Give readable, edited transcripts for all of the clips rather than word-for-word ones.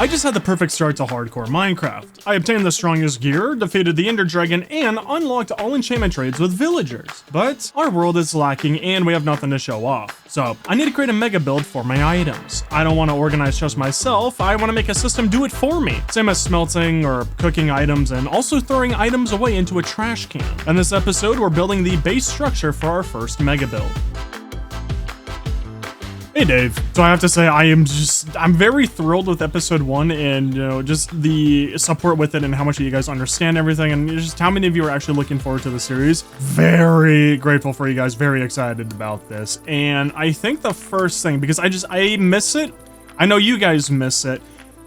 I just had the perfect start to hardcore Minecraft. I obtained the strongest gear, defeated the Ender Dragon, and unlocked all enchantment trades with villagers. But our world is lacking and we have nothing to show off. So I need to create a mega build for my items. I don't want to organize just myself, I want to make a system do it for me. Same as smelting or cooking items and also throwing items away into a trash can. In this episode, we're building the base structure for our first mega build. Hey Dave. So I have to say I'm very thrilled with episode 1 and just the support with it and how much you guys understand everything and just how many of you are actually looking forward to the series. Very grateful for you guys, very excited about this. And I think the first thing, because I miss it, I know you guys miss it,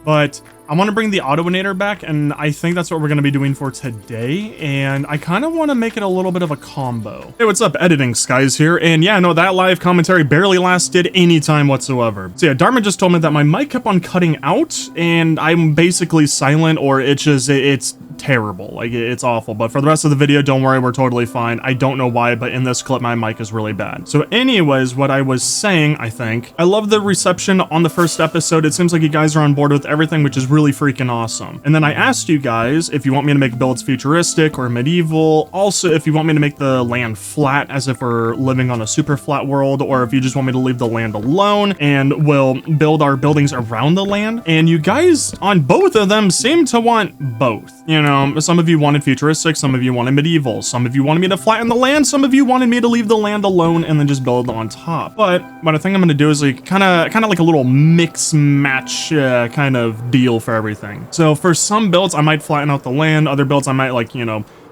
but I want to bring the Autoinator back, and I think that's what we're going to be doing for today, and I kind of want to make it a little bit of a combo. Hey, what's up? Editing Skies here, and yeah, no, that live commentary barely lasted any time whatsoever. So yeah, Dharma just told me that my mic kept on cutting out, and I'm basically silent, or it's terrible, like it's awful. But for the rest of the video, don't worry, we're totally fine. I don't know why, but in this clip, my mic is really bad. So anyways, what I was saying, I love the reception on the first episode. It seems like you guys are on board with everything, which is really freaking awesome. And then I asked you guys if you want me to make builds futuristic or medieval. Also, if you want me to make the land flat as if we're living on a super flat world, or if you just want me to leave the land alone and we'll build our buildings around the land. And you guys on both of them seem to want both. Some of you wanted futuristic, some of you wanted medieval, some of you wanted me to flatten the land, some of you wanted me to leave the land alone and then just build on top. But what I think I'm gonna do is like kind of like a little mix match kind of deal for everything. So for some builds, I might flatten out the land. Other builds, I might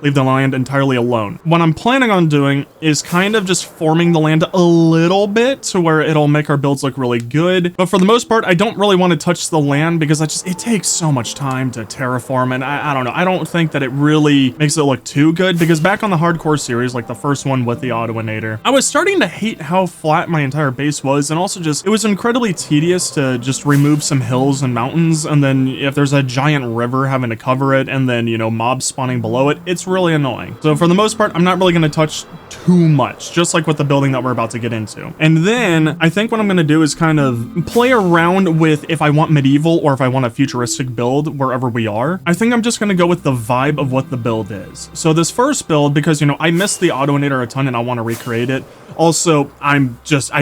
leave the land entirely alone. What I'm planning on doing is kind of just forming the land a little bit to where it'll make our builds look really good. But for the most part, I don't really want to touch the land because it takes so much time to terraform. And I don't know, I don't think that it really makes it look too good, because back on the hardcore series, like the first one with the Autoinator, I was starting to hate how flat my entire base was. And also it was incredibly tedious to just remove some hills and mountains. And then if there's a giant river, having to cover it, and then, mobs spawning below it, it's really annoying. So for the most part, I'm not really going to touch too much, just like with the building that we're about to get into. And then I think what I'm going to do is kind of play around with if I want medieval or if I want a futuristic build wherever we are. I think I'm just going to go with the vibe of what the build is. So this first build, because I missed the Autoinator a ton and I want to recreate it. Also, I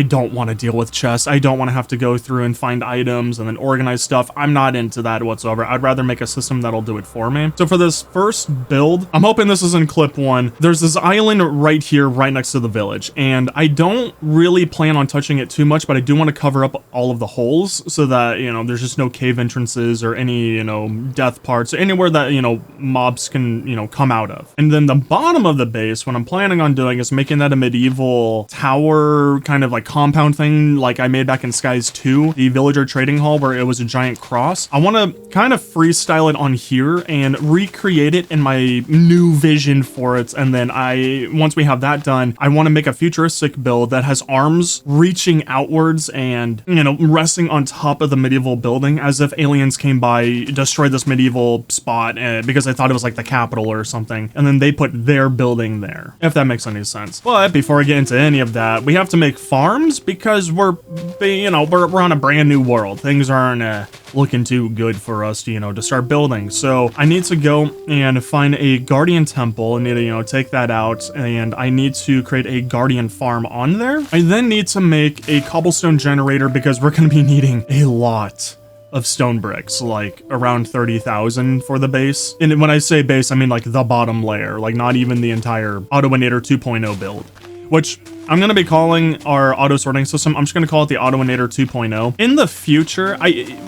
don't want to deal with chests. I don't want to have to go through and find items and then organize stuff. I'm not into that whatsoever. I'd rather make a system that'll do it for me. So for this first build, I'm hoping this is in clip 1. There's this island right here, right next to the village. And I don't really plan on touching it too much, but I do want to cover up all of the holes so that, there's just no cave entrances or any, death parts, or anywhere that, mobs can, come out of. And then the bottom of the base, what I'm planning on doing is making that a medieval tower kind of like compound thing like I made back in Skies 2, the villager trading hall, where it was a giant cross. I want to kind of freestyle it on here and recreate it in my new vision for it. And then once we have that done, I want to make a futuristic build that has arms reaching outwards and, resting on top of the medieval building as if aliens came by, destroyed this medieval spot because they thought it was like the capital or something. And then they put their building there, if that makes any sense. But before I get into any of that, we have to make farms because we're on a brand new world. Things aren't looking too good for us to start building. So I need to go and find a guardian temple. I need to take that out, and I need to create a guardian farm on there. I then need to make a cobblestone generator because we're going to be needing a lot of stone bricks, like around 30,000 for the base. And when I say base, I mean like the bottom layer, like not even the entire Autoinator 2.0 build, which I'm going to be calling our auto sorting system. I'm just going to call it the Autoinator 2.0. In the future,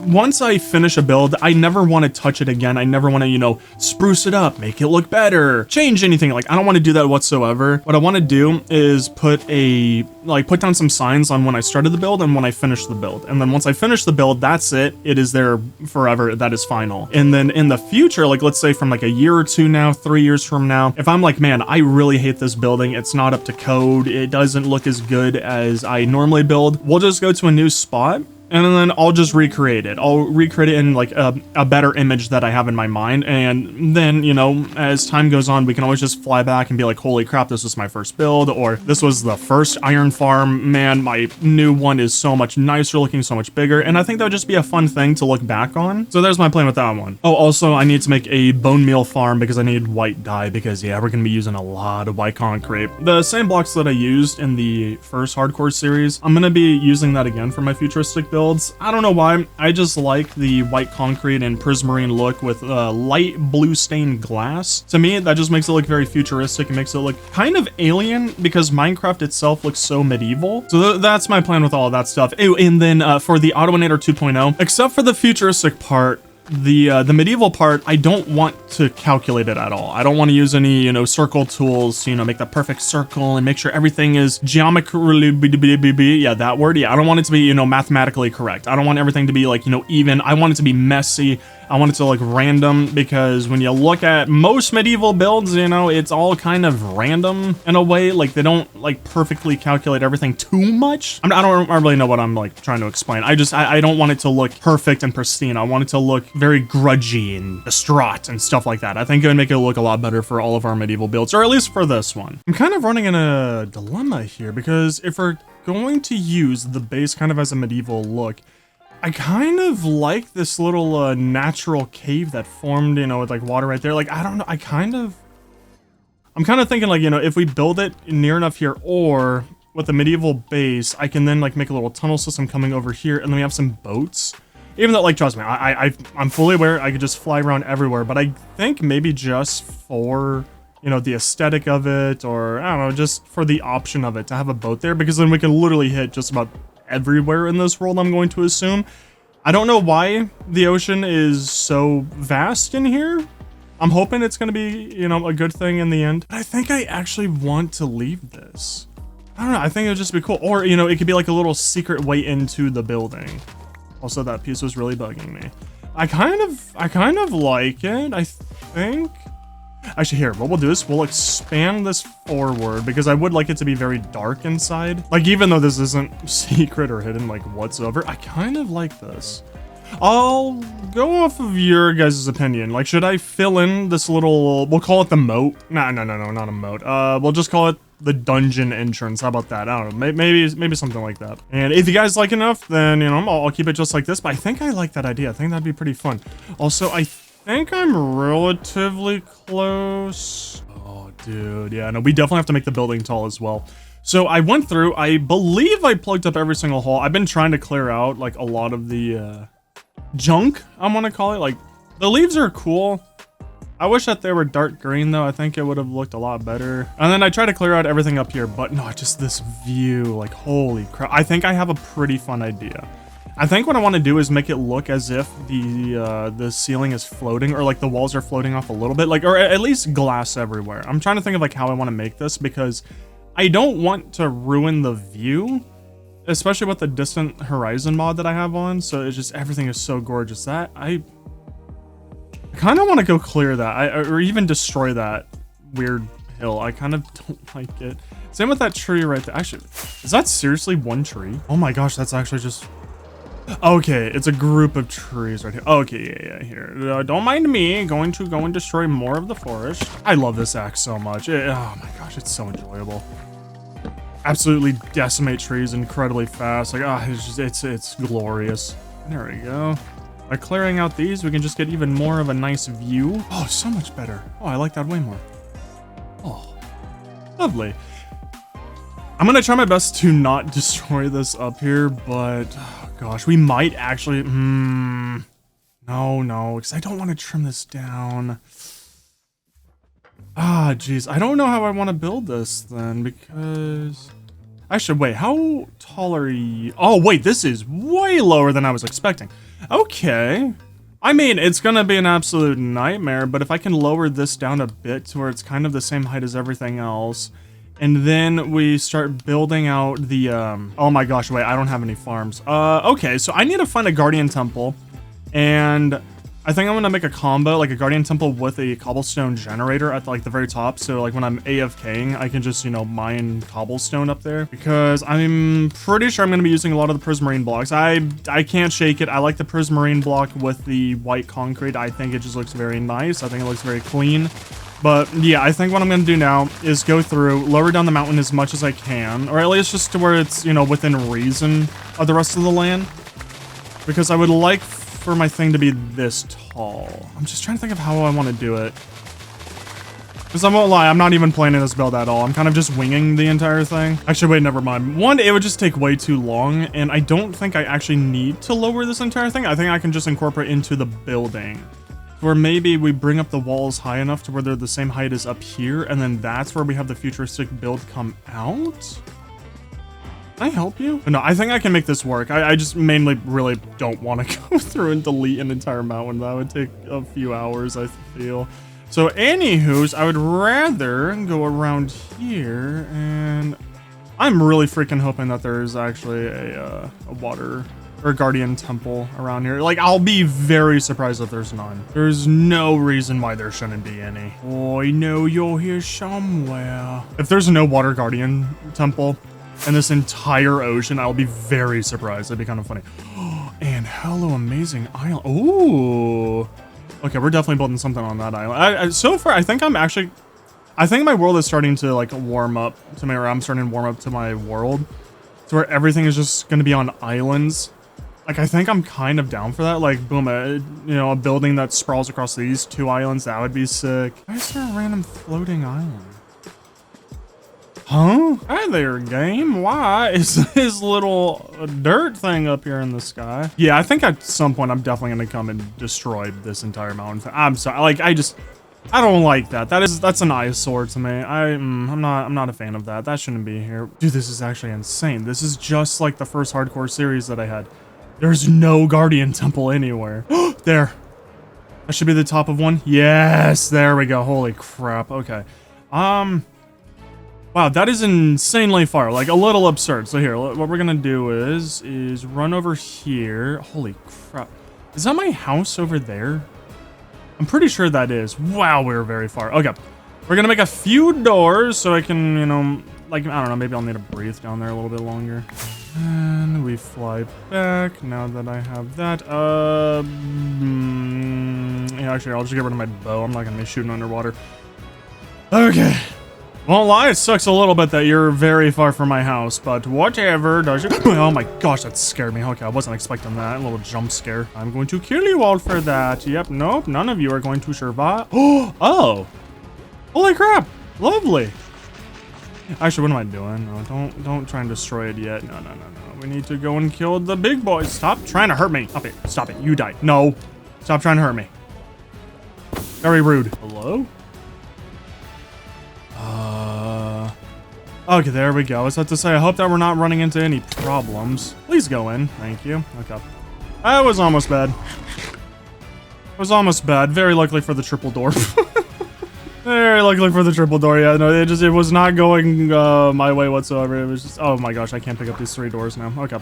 once I finish a build, I never want to touch it again. I never want to, spruce it up, make it look better, change anything. Like, I don't want to do that whatsoever. What I want to do is put down some signs on when I started the build and when I finished the build. And then once I finish the build, that's it. It is there forever. That is final. And then in the future, like let's say from like a year or two now, 3 years from now, if I'm like, man, I really hate this building, it's not up to code, it doesn't look as good as I normally build, we'll just go to a new spot and then I'll just recreate it. I'll recreate it in like a better image that I have in my mind, and then, you know, as time goes on, we can always just fly back and be like, holy crap, this was my first build, or this was the first iron farm, man, my new one is so much nicer looking, so much bigger, and I think that would just be a fun thing to look back on. So there's my plan with that one. Oh, also, I need to make a bone meal farm because I need white dye, because yeah, we're gonna be using a lot of white concrete. The same blocks that I used in the first hardcore series, I'm gonna be using that again for my futuristic builds. I don't know why, I just like the white concrete and prismarine look with light blue stained glass. To me, that just makes it look very futuristic. It makes it look kind of alien because Minecraft itself looks so medieval. So that's my plan with all of that stuff. Ew, and then for the Autoinator 2.0, except for the futuristic part, the medieval part, I don't want to calculate it at all. I don't want to use any, you know, circle tools to, you know, make the perfect circle and make sure everything is geometrically, yeah, that word. Yeah, I don't want it to be, you know, mathematically correct. I don't want everything to be like, you know, even. I want it to be messy. I want it to look random, because when you look at most medieval builds, you know, it's all kind of random in a way. Like, they don't like perfectly calculate everything too much. I don't really know what I'm like trying to explain. I don't want it to look perfect and pristine. I want it to look very grudgy and distraught and stuff like that. I think it would make it look a lot better for all of our medieval builds, or at least for this one. I'm kind of running in a dilemma here, because if we're going to use the base kind of as a medieval look, I kind of like this little natural cave that formed, you know, with like water right there. Like, I don't know, I'm kind of thinking like, you know, if we build it near enough here, or with a medieval base, I can then like make a little tunnel system coming over here, and then we have some boats. Even though, like, trust me, I'm fully aware I could just fly around everywhere, but I think maybe just for, you know, the aesthetic of it, or I don't know, just for the option of it to have a boat there, because then we can literally hit just about everywhere in this world, I'm going to assume. I don't know why the ocean is so vast in here. I'm hoping it's going to be, you know, a good thing in the end. But I think I actually want to leave this. I don't know, I think it would just be cool. Or, you know, it could be like a little secret way into the building. Also, that piece was really bugging me. I kind of like it, I think. Actually, here, what we'll do is we'll expand this forward, because I would like it to be very dark inside. Like, even though this isn't secret or hidden, like, whatsoever, I kind of like this. I'll go off of your guys' opinion. Like, should I fill in this little, we'll call it the moat? No, not a moat. We'll just call it the dungeon entrance. How about that? I don't know, maybe something like that. And if you guys like enough, then, you know, I'll keep it just like this, but I think I like that idea. I think that'd be pretty fun. Also, I think I'm relatively close. Oh, dude, yeah, no, we definitely have to make the building tall as well. So I went through, I believe I plugged up every single hole. I've been trying to clear out, like, a lot of the, junk, I want to call it. Like, the leaves are cool. I wish that they were dark green, though. I think it would have looked a lot better. And then I try to clear out everything up here, but no, just this view, like, holy crap. I think I have a pretty fun idea. I think what I want to do is make it look as if the ceiling is floating, or like the walls are floating off a little bit, like, or at least glass everywhere. I'm trying to think of like how I want to make this, because I don't want to ruin the view, especially with the distant horizon mod that I have on. So it's just, everything is so gorgeous that I kind of want to go clear that, or even destroy that weird hill. I kind of don't like it. Same with that tree right there. Actually, is that seriously one tree? Oh my gosh, that's actually just... Okay, it's a group of trees right here. Okay, yeah, here. Don't mind me going to go and destroy more of the forest. I love this axe so much. Oh my gosh, it's so enjoyable. Absolutely decimate trees incredibly fast. Like, it's just, it's glorious. There we go. By clearing out these, we can just get even more of a nice view. Oh, so much better. Oh, I like that way more. Oh, lovely. I'm gonna try my best to not destroy this up here, but oh gosh, we might actually, no, because I don't want to trim this down. Ah, geez, I don't know how I want to build this then, because... Actually, wait, how tall are you? Oh, wait, this is way lower than I was expecting. Okay. I mean, it's gonna be an absolute nightmare, but if I can lower this down a bit to where it's kind of the same height as everything else, and then we start building out the, oh my gosh, wait, I don't have any farms. Okay, so I need to find a guardian temple, and I think I'm gonna make a combo, like a guardian temple with a cobblestone generator at like the very top. So like when I'm AFKing, I can just, you know, mine cobblestone up there, because I'm pretty sure I'm gonna be using a lot of the prismarine blocks. I can't shake it. I like the prismarine block with the white concrete. I think it just looks very nice. I think it looks very clean. But yeah, I think what I'm going to do now is go through, lower down the mountain as much as I can, or at least just to where it's, you know, within reason of the rest of the land. Because I would like for my thing to be this tall. I'm just trying to think of how I want to do it. Because I won't lie, I'm not even planning this build at all. I'm kind of just winging the entire thing. Actually, wait, never mind. One, it would just take way too long, and I don't think I actually need to lower this entire thing. I think I can just incorporate into the building. Where maybe we bring up the walls high enough to where they're the same height as up here, and then that's where we have the futuristic build come out? Can I help you? But no, I think I can make this work. I just mainly really don't want to go through and delete an entire mountain. That would take a few hours, I feel. So anywho's, I would rather go around here, and I'm really freaking hoping that there's actually a water or guardian temple around here. Like, I'll be very surprised if there's none. There's no reason why there shouldn't be any. Oh, I know you're here somewhere. If there's no water guardian temple in this entire ocean, I'll be very surprised. That'd be kind of funny. And hello, amazing island. Ooh. Okay, we're definitely building something on that island. So far, I think my world is starting to like warm up to me, or I'm starting to warm up to my world. To where everything is just going to be on islands. Like, I think I'm kind of down for that. Like, boom, you know, a building that sprawls across these two islands, that would be sick. Why is there a random floating island? Huh? Hi there, game. Why is this little dirt thing up here in the sky? Yeah, I think at some point I'm definitely going to come and destroy this entire mountain. I'm sorry. Like, I don't like that. That's an eyesore to me. I'm not a fan of that. That shouldn't be here. Dude, this is actually insane. This is just like the first hardcore series that I had. There's no guardian temple anywhere. There. That should be the top of one. Yes, there we go. Holy crap. Okay. Wow, that is insanely far. Like, a little absurd. So here, what we're gonna do is run over here. Holy crap. Is that my house over there? I'm pretty sure that is. Wow, we're very far. Okay. We're gonna make a few doors so I can, you know, like, I don't know, maybe I'll need to breathe down there a little bit longer. And we fly back now that I have that. Yeah, actually, I'll just get rid of my bow. I'm not gonna be shooting underwater. Okay. Won't lie, it sucks a little bit that you're very far from my house, but whatever. Does you? Oh my gosh, that scared me. Okay, I wasn't expecting that. A little jump scare. I'm going to kill you all for that. Yep, nope, none of you are going to survive. Oh, holy crap! Lovely. Actually, what am I doing? No, don't try and destroy it yet. No. We need to go and kill the big boys. Stop trying to hurt me. Stop it. Stop it. You die. No. Stop trying to hurt me. Very rude. Hello? Okay, there we go. I was about to say, I hope that we're not running into any problems. Please go in. Thank you. Okay. That was almost bad. It was almost bad. Very likely for the triple door. Very luckily for the triple door. Yeah, no, it was not going my way whatsoever. It was just, oh my gosh, I can't pick up these 3 doors now. Okay.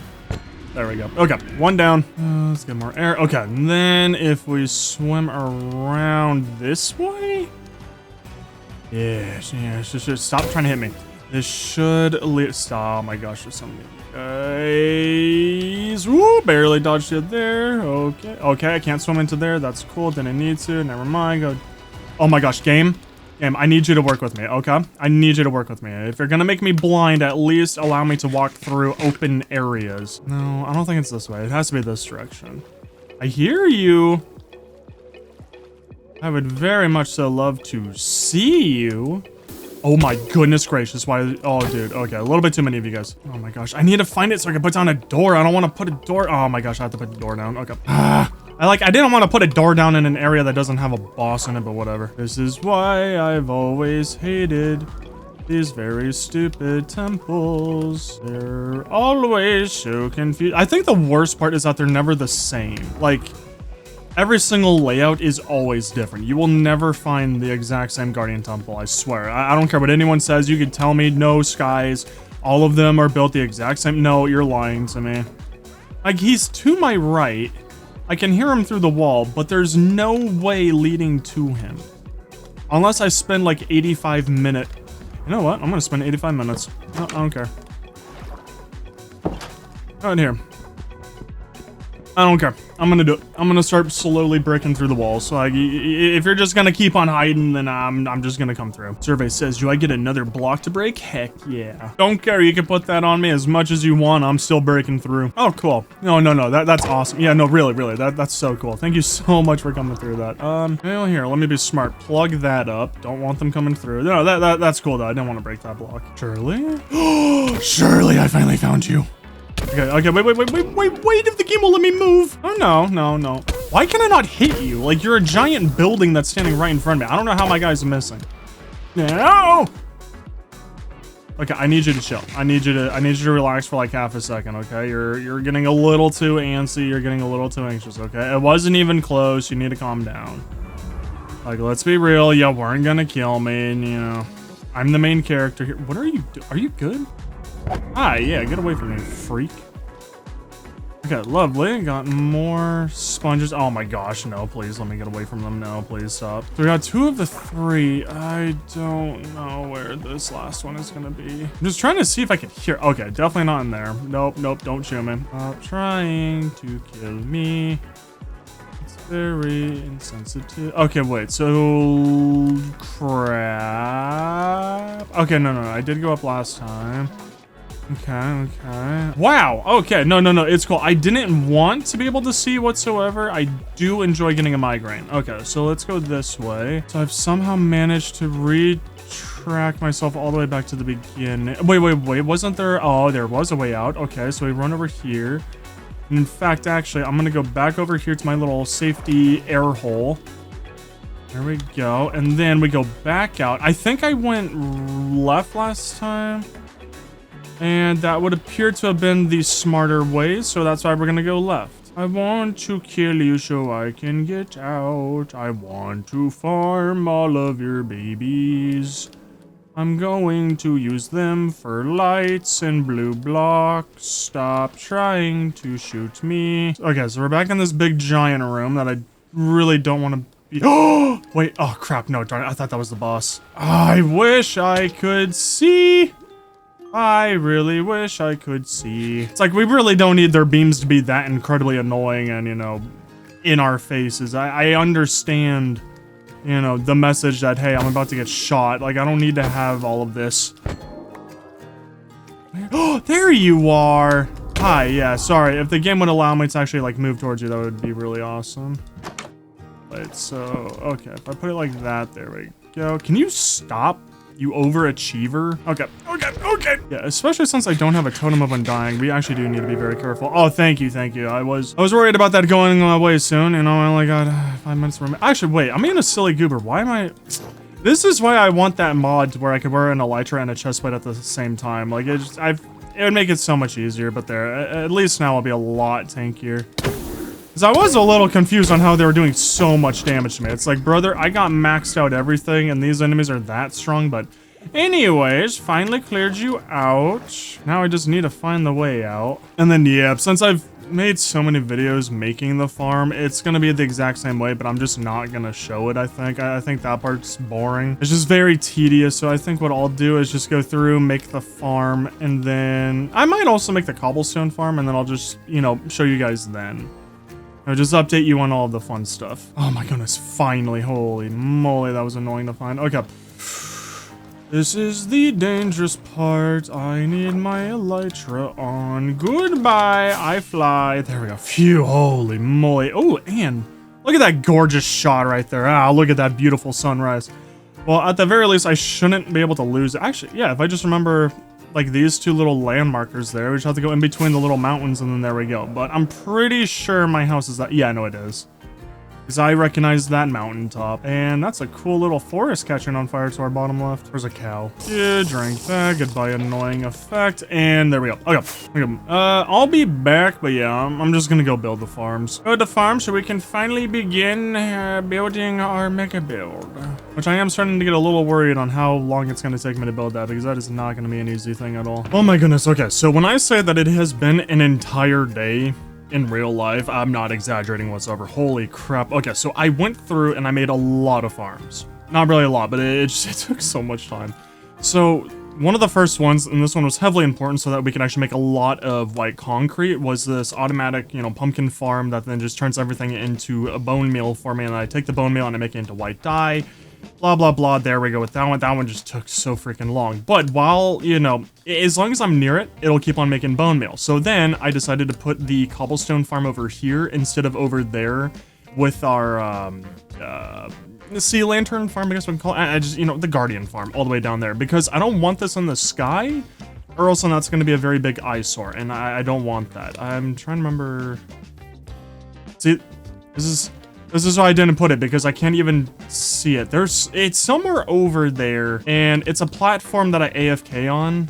There we go. Okay, one down. Let's get more air. Okay, and then if we swim around this way. Yes, just stop trying to hit me. This should lead. Stop. Oh my gosh, there's so many guys. Woo, barely dodged it there. Okay, I can't swim into there. That's cool. Didn't need to. Never mind. Go. Oh my gosh, game, I need you to work with me, okay? I need you to work with me. If you're gonna make me blind, at least allow me to walk through open areas. No, I don't think it's this way. It has to be this direction. I hear you. I would very much so love to see you. Oh my goodness gracious, why? Oh, dude, okay, a little bit too many of you guys. Oh my gosh, I need to find it so I can put down a door. I don't want to put a door. Oh my gosh, I have to put the door down. Okay. I didn't want to put a door down in an area that doesn't have a boss in it, but whatever. This is why I've always hated these very stupid temples. They're always so confused. I think the worst part is that they're never the same. Like, every single layout is always different. You will never find the exact same Guardian Temple, I swear. I don't care what anyone says. You could tell me, no, skies, all of them are built the exact same. No, you're lying to me. Like, he's to my right. I can hear him through the wall, but there's no way leading to him. Unless I spend like 85 minutes. You know what? I'm gonna spend 85 minutes. No, I don't care. Go in here. I don't care. I'm gonna do it. I'm gonna start slowly breaking through the walls. So like, if you're just gonna keep on hiding, then I'm just gonna come through. Survey says, do I get another block to break? Heck yeah. Don't care. You can put that on me as much as you want. I'm still breaking through. Oh, cool. No. That's awesome. Yeah, no, really. That's so cool. Thank you so much for coming through that. Well, here, let me be smart. Plug that up. Don't want them coming through. No, that's cool though. I didn't want to break that block. Shirley? Shirley, I finally found you. Okay, wait, if the game will let me move. Oh, no. Why can I not hit you? Like, you're a giant building that's standing right in front of me. I don't know how my guy's missing. No! Okay, I need you to chill. I need you to relax for like half a second, okay? You're getting a little too antsy. You're getting a little too anxious, okay? It wasn't even close. You need to calm down. Like, let's be real. You weren't gonna kill me, and, you know, I'm the main character here. What are you doing? Are you good? Ah, yeah, get away from me, freak. Okay, lovely. Got more sponges. Oh my gosh, no, please let me get away from them. No, please stop. So we got 2 of the 3. I don't know where this last one is gonna be. I'm just trying to see if I can hear. Okay, definitely not in there. Nope, don't shoot me. Stop trying to kill me. It's very insensitive. Okay, wait, so crap. Okay, no, I did go up last time. Okay. Wow. Okay. No. It's cool. I didn't want to be able to see whatsoever. I do enjoy getting a migraine. Okay, so let's go this way. So I've somehow managed to retrack myself all the way back to the beginning. Wait. Wasn't there? Oh, there was a way out. Okay, so we run over here. And in fact, actually, I'm going to go back over here to my little safety air hole. There we go. And then we go back out. I think I went left last time. And that would appear to have been the smarter way, so that's why we're gonna go left. I want to kill you so I can get out. I want to farm all of your babies. I'm going to use them for lights and blue blocks. Stop trying to shoot me. Okay, so we're back in this big giant room that I really don't want to be. Oh, wait. Oh, crap. No, darn it. I thought that was the boss. I wish I could see. I really wish I could see. It's like, we really don't need their beams to be that incredibly annoying and, you know, in our faces. I understand, you know, the message that, hey, I'm about to get shot. Like, I don't need to have all of this. Oh, there you are. Hi, yeah, sorry. If the game would allow me to actually, like, move towards you, that would be really awesome. Right, so, okay, if I put it like that, there we go. Can you stop? You overachiever. Okay. Yeah, especially since I don't have a totem of undying, we actually do need to be very careful. Oh, thank you. I was worried about that going away soon, and I only got 5 minutes remaining. Actually, wait, I'm being a silly goober. Why am I? This is why I want that mod to where I could wear an elytra and a chestplate at the same time. Like, it would make it so much easier. But there, at least now I'll be a lot tankier. Because I was a little confused on how they were doing so much damage to me. It's like, brother, I got maxed out everything, and these enemies are that strong, but anyways, finally cleared you out. Now I just need to find the way out. And then, yeah, since I've made so many videos making the farm, it's gonna be the exact same way, but I'm just not gonna show it, I think. I think that part's boring. It's just very tedious, so I think what I'll do is just go through, make the farm, and then I might also make the cobblestone farm, and then I'll just, you know, show you guys then. I'll just update you on all of the fun stuff. Oh my goodness, finally. Holy moly, that was annoying to find. Okay. This is the dangerous part. I need my elytra on. Goodbye, I fly. There we go. Phew, holy moly. Oh, and look at that gorgeous shot right there. Ah, look at that beautiful sunrise. Well, at the very least, I shouldn't be able to lose it. Actually, yeah, if I just remember, like, these 2 little land markers there, we just have to go in between the little mountains, and then there we go. But I'm pretty sure my house is that. Yeah, I know it is. Because I recognize that mountaintop. And that's a cool little forest catching on fire to our bottom left. There's a cow. Yeah, drink that. Goodbye, annoying effect. And there we go. Okay. I'll be back, but yeah, I'm just gonna go build the farms. Build the farm so we can finally begin building our mega build. Which I am starting to get a little worried on how long it's gonna take me to build that, because that is not gonna be an easy thing at all. Oh my goodness. Okay, so when I say that it has been an entire day, in real life. I'm not exaggerating whatsoever. Holy crap. Okay, so I went through and I made a lot of farms. Not really a lot, but it took so much time. So one of the first ones, and this one was heavily important so that we can actually make a lot of white concrete, was this automatic, you know, pumpkin farm that then just turns everything into a bone meal for me. And I take the bone meal and I make it into white dye. Blah, blah, blah. There we go with that one. That one just took so freaking long. But while, you know, as long as I'm near it, it'll keep on making bone meal. So then I decided to put the cobblestone farm over here instead of over there with our, the sea lantern farm, I guess we can call it. I just, you know, the guardian farm all the way down there because I don't want this in the sky or else that's going to be a very big eyesore. And I don't want that. I'm trying to remember. See, this is why I didn't put it because I can't even see it. It's somewhere over there and it's a platform that I AFK on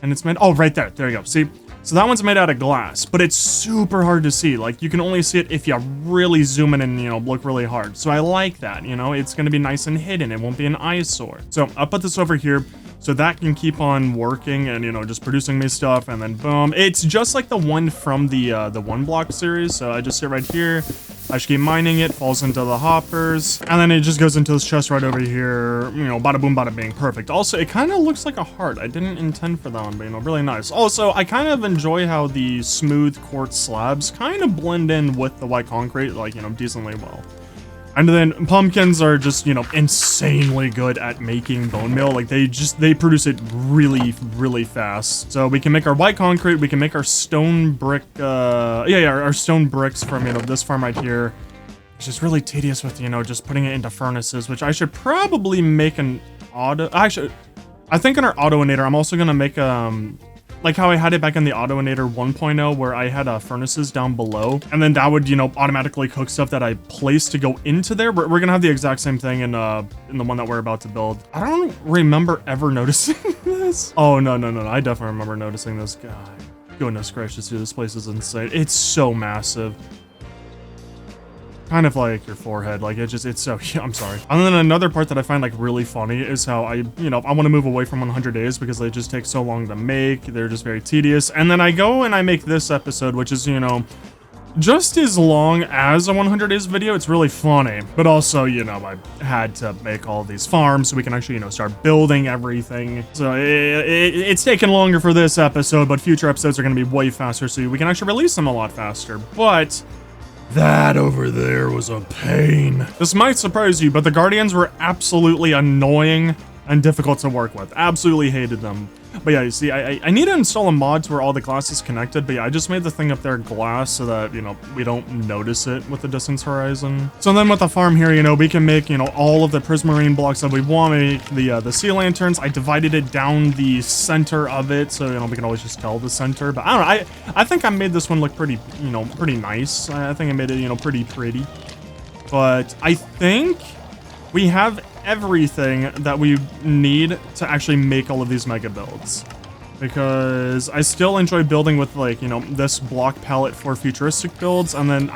and it's made, oh, right there. There you go. See, so that one's made out of glass, but it's super hard to see. Like you can only see it if you really zoom in and, you know, look really hard. So I like that, you know, it's going to be nice and hidden. It won't be an eyesore. So I'll put this over here so that can keep on working and, you know, just producing me stuff and then boom. It's just like the one from the one block series. So I just sit right here. I just keep mining it, falls into the hoppers, and then it just goes into this chest right over here, you know, bada boom, bada bing, perfect. Also, it kind of looks like a heart. I didn't intend for that one, but, you know, really nice. Also, I kind of enjoy how the smooth quartz slabs kind of blend in with the white concrete, like, you know, decently well. And then pumpkins are just, you know, insanely good at making bone meal. Like they produce it really, really fast. So we can make our white concrete, we can make our stone brick, our stone bricks from, you know, this farm right here. Which is really tedious with, you know, just putting it into furnaces, which I should probably make an auto, I think in our Autoinator, I'm also gonna make, like how I had it back in the Autoinator 1.0 where I had furnaces down below and then that would, you know, automatically cook stuff that I placed to go into there. We're gonna have the exact same thing in the one that we're about to build. I don't remember ever noticing this. Oh, no. I definitely remember noticing this. God, goodness gracious, dude, this place is insane. It's so massive. Kind of like your forehead, like it's so, yeah, I'm sorry. And then another part that I find like really funny is how I want to move away from 100 days because they just take so long to make. They're just very tedious. And then I go and I make this episode, which is, you know, just as long as a 100 days video. It's really funny, but also, you know, I had to make all these farms so we can actually, you know, start building everything. So it's taken longer for this episode, but future episodes are going to be way faster so we can actually release them a lot faster. But that over there was a pain. This might surprise you, but the Guardians were absolutely annoying and difficult to work with. Absolutely hated them. But yeah, you see, I need to install a mod to where all the glass is connected, but yeah, I just made the thing up there glass so that, you know, we don't notice it with the distance horizon. So then with the farm here, you know, we can make, you know, all of the prismarine blocks that we want. Make the sea lanterns. I divided it down the center of it, so, you know, we can always just tell the center. But I don't know, I think I made this one look pretty, you know, pretty nice. I think I made it, you know, pretty. But I think we have everything that we need to actually make all of these mega builds, because I still enjoy building with, like, you know, this block palette for futuristic builds, and then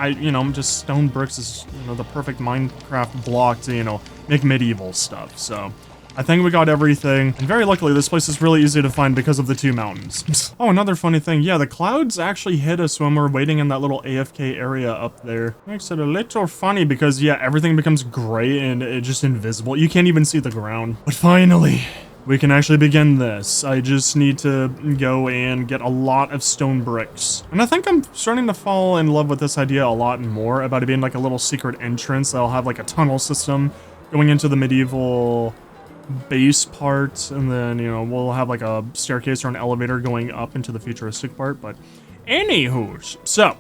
just stone bricks is, you know, the perfect Minecraft block to, you know, make medieval stuff. So I think we got everything, and very luckily this place is really easy to find because of the two mountains. Oh, another funny thing, yeah, the clouds actually hit us when we're waiting in that little AFK area up there. Makes it a little funny because, yeah, everything becomes gray and it's just invisible. You can't even see the ground. But finally, we can actually begin this. I just need to go and get a lot of stone bricks. And I think I'm starting to fall in love with this idea a lot more about it being like a little secret entrance that'll have like a tunnel system going into the medieval base part, and then, you know, we'll have like a staircase or an elevator going up into the futuristic part. But anywho, so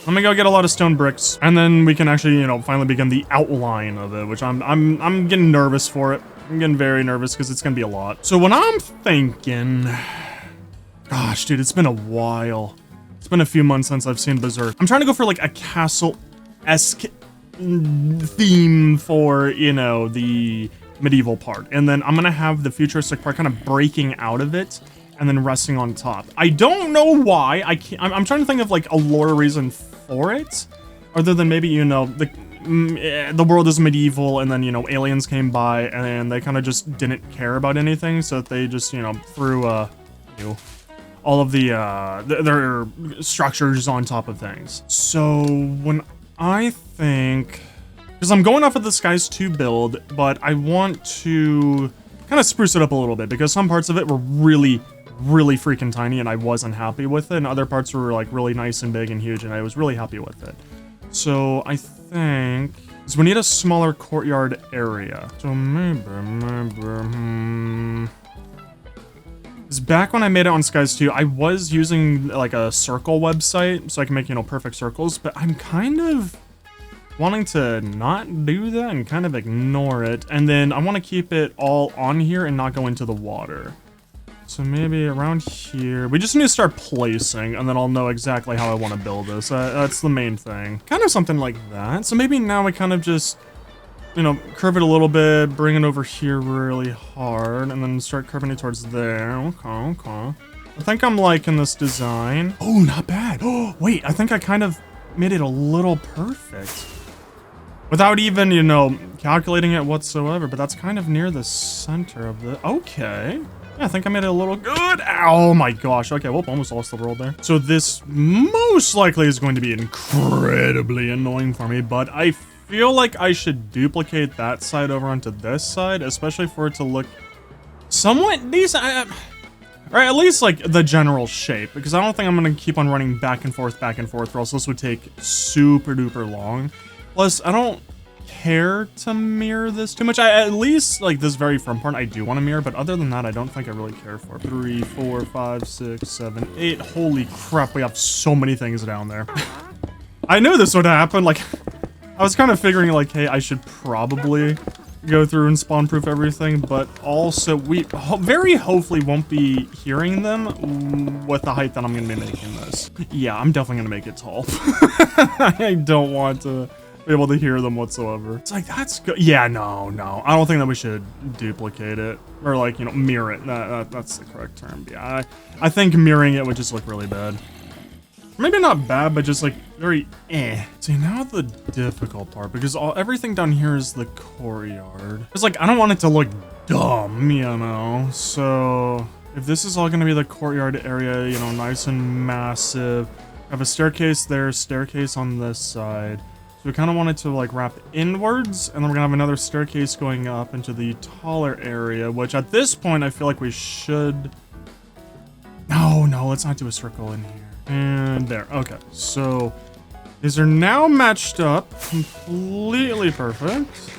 let me go get a lot of stone bricks, and then we can actually, you know, finally begin the outline of it, which I'm getting nervous for it. I'm getting very nervous because it's gonna be a lot. So what I'm thinking, gosh, dude, it's been a while. It's been a few months since I've seen Berserk. I'm trying to go for like a castle-esque theme for, you know, the medieval part, and then I'm gonna have the futuristic part kind of breaking out of it and then resting on top. I don't know why. I'm trying to think of like a lore reason for it, other than maybe, you know, the world is medieval and then, you know, aliens came by and they kind of just didn't care about anything, so that they just, you know, threw all of their structures on top of things. So when I think, because I'm going off of the Skies 2 build, but I want to kind of spruce it up a little bit because some parts of it were really freaking tiny and I wasn't happy with it, and other parts were like really nice and big and huge and I was really happy with it. So I think so we need a smaller courtyard area. So maybe because back when I made it on Skies 2, I was using like a circle website so I can make, you know, perfect circles, but I'm kind of wanting to not do that and kind of ignore it, and then I want to keep it all on here and not go into the water. So maybe around here, we just need to start placing, and then I'll know exactly how I want to build this. That's the main thing. Kind of something like that. So maybe now we kind of just, you know, curve it a little bit, bring it over here really hard, and then start curving it towards there. Okay. I think I'm liking this design. Oh, not bad. Oh, wait, I think I kind of made it a little perfect. Without even, you know, calculating it whatsoever, but that's kind of near the center of the... Okay. Yeah, I think I made it a little good. Oh my gosh. Okay, well, almost lost the world there. So this most likely is going to be incredibly annoying for me, but I feel like I should duplicate that side over onto this side, especially for it to look somewhat decent. Or at least like the general shape, because I don't think I'm going to keep on running back and forth, or else this would take super duper long. Plus, I don't care to mirror this too much. At least like this very front part I do want to mirror, but other than that I don't think I really care for. 3, 4, 5, 6, 7, 8. Holy crap, we have so many things down there. I knew this would happen. Like, I was kind of figuring like, hey, I should probably go through and spawn proof everything, but also we very hopefully won't be hearing them with the height that I'm gonna be making this. Yeah, I'm definitely gonna make it tall. I don't want to be able to hear them whatsoever. It's like, that's good. Yeah, no. I don't think that we should duplicate it. Or like, you know, mirror it. That's the correct term. Yeah, I think mirroring it would just look really bad. Maybe not bad, but just like very eh. See, now the difficult part, because everything down here is the courtyard. It's like, I don't want it to look dumb, you know? So if this is all gonna be the courtyard area, you know, nice and massive. I have a staircase there, staircase on this side. So we kind of wanted to like wrap inwards, and then we're gonna have another staircase going up into the taller area, which at this point I feel like we should... No, let's not do a circle in here. And there, okay. So these are now matched up completely perfect.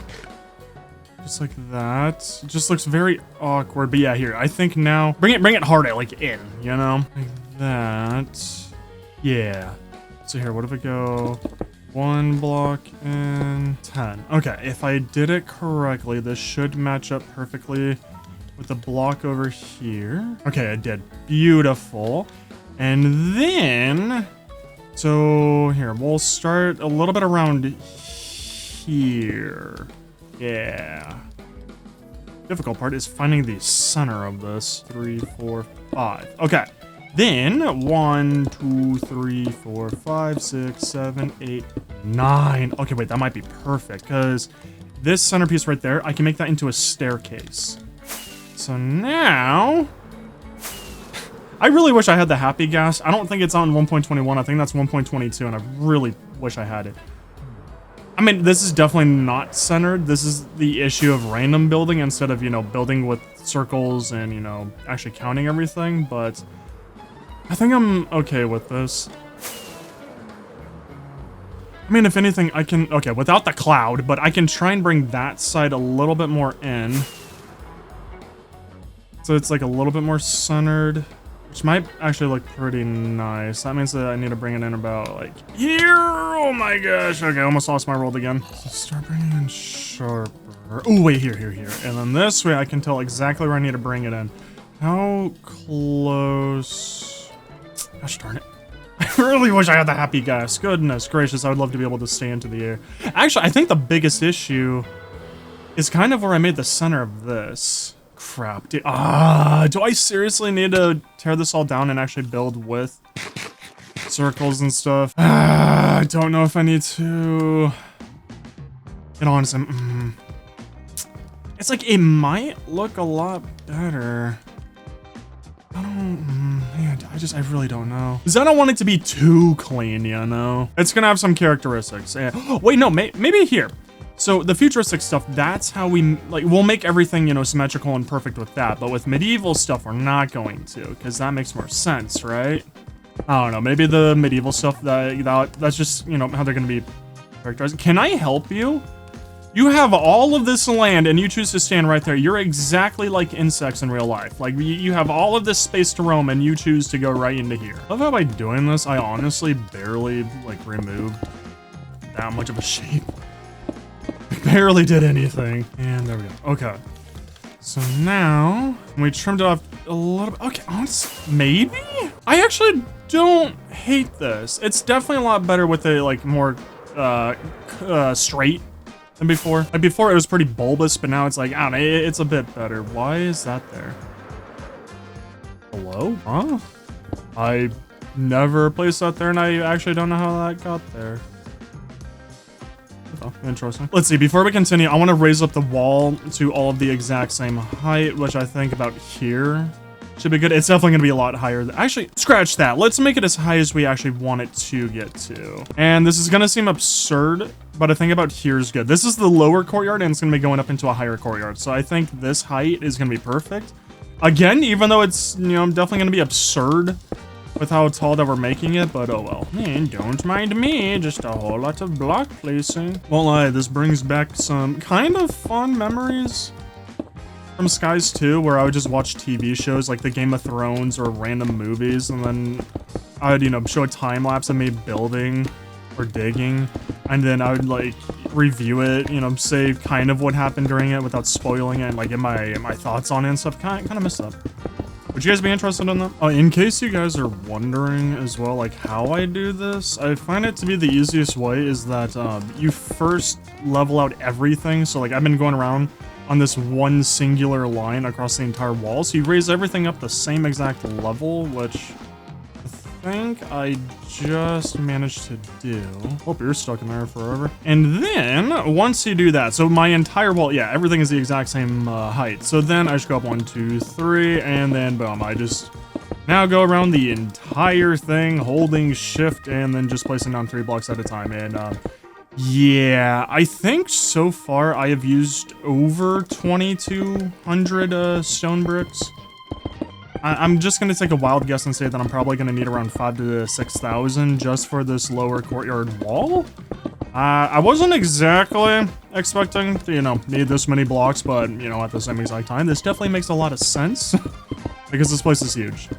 Just like that. It just looks very awkward, but yeah, here, I think now, bring it harder, like in, you know? Like that. Yeah. So here, what if we go... 1 block and 10. Okay, if I did it correctly, this should match up perfectly with the block over here. Okay, I did. Beautiful. And then, so here, we'll start a little bit around here. Yeah. Difficult part is finding the center of this. 3, 4, 5. Okay. Then 1, 2, 3, 4, 5, 6, 7, 8, 9. Okay, wait, that might be perfect because this centerpiece right there, I can make that into a staircase. So now, I really wish I had the happy gas. I don't think it's on 1.21. I think that's 1.22, and I really wish I had it. I mean, this is definitely not centered. This is the issue of random building instead of, you know, building with circles and, you know, actually counting everything, but I think I'm okay with this. I mean, if anything, I can... Okay, without the cloud, but I can try and bring that side a little bit more in. So it's like a little bit more centered, which might actually look pretty nice. That means that I need to bring it in about like here. Oh my gosh. Okay, I almost lost my world again. So start bringing it in sharper. Oh, wait, here. And then this way I can tell exactly where I need to bring it in. How close... Gosh darn it. I really wish I had the happy gas. Goodness gracious, I would love to be able to stay into the air. Actually, I think the biggest issue is kind of where I made the center of this. Crap, dude. Do I seriously need to tear this all down and actually build with circles and stuff? I don't know if I need to. And honestly, it's like it might look a lot better. I I really don't know. Because I don't want it to be too clean, you know? It's gonna have some characteristics. Wait, no, maybe here. So the futuristic stuff, that's how we'll make everything, you know, symmetrical and perfect with that. But with medieval stuff, we're not going to, because that makes more sense, right? I don't know, maybe the medieval stuff, that's just, you know, how they're gonna be characterized. Can I help you? You have all of this land and you choose to stand right there. You're exactly like insects in real life. Like, you have all of this space to roam and you choose to go right into here. I love how by doing this, I honestly barely, like, removed that much of a shape. Barely did anything. And there we go. Okay. So now we trimmed it off a little bit. Okay, maybe? I actually don't hate this. It's definitely a lot better with a like more straight than before. Like before it was pretty bulbous, but now it's like, I don't know, it's a bit better. Why is that there? Hello? Huh? I never placed that there and I actually don't know how that got there. Oh, interesting. Let's see, before we continue, I want to raise up the wall to all of the exact same height, which I think about here should be good. It's definitely going to be a lot higher. Actually, scratch that. Let's make it as high as we actually want it to get to. And this is going to seem absurd, but I think about here is good. This is the lower courtyard, and it's going to be going up into a higher courtyard. So I think this height is going to be perfect. Again, even though it's, you know, definitely going to be absurd with how tall that we're making it, but oh well. Man, don't mind me, just a whole lot of block placing. Won't lie, this brings back some kind of fun memories from Skies 2, where I would just watch TV shows like the Game of Thrones or random movies, and then I would, you know, show a time lapse of me building or digging, and then I would like review it, you know, say kind of what happened during it without spoiling it, and like get my thoughts on it and stuff. Kind of messed up. Would you guys be interested in that? In case you guys are wondering as well, like how I do this, I find it to be the easiest way is that you first level out everything. So like I've been going around on this one singular line across the entire wall. So you raise everything up the same exact level, which I think I just managed to do. Hope you're stuck in there forever. And then once you do that, so my entire wall, yeah, everything is the exact same height. So then I just go up 1, 2, 3, and then boom, I just now go around the entire thing, holding shift and then just placing down 3 blocks at a time. And yeah, I think so far I have used over 2,200 stone bricks. I'm just going to take a wild guess and say that I'm probably going to need around 5,000 to 6,000 just for this lower courtyard wall. I wasn't exactly expecting to, you know, need this many blocks, but, you know, at the same exact time, this definitely makes a lot of sense because this place is huge.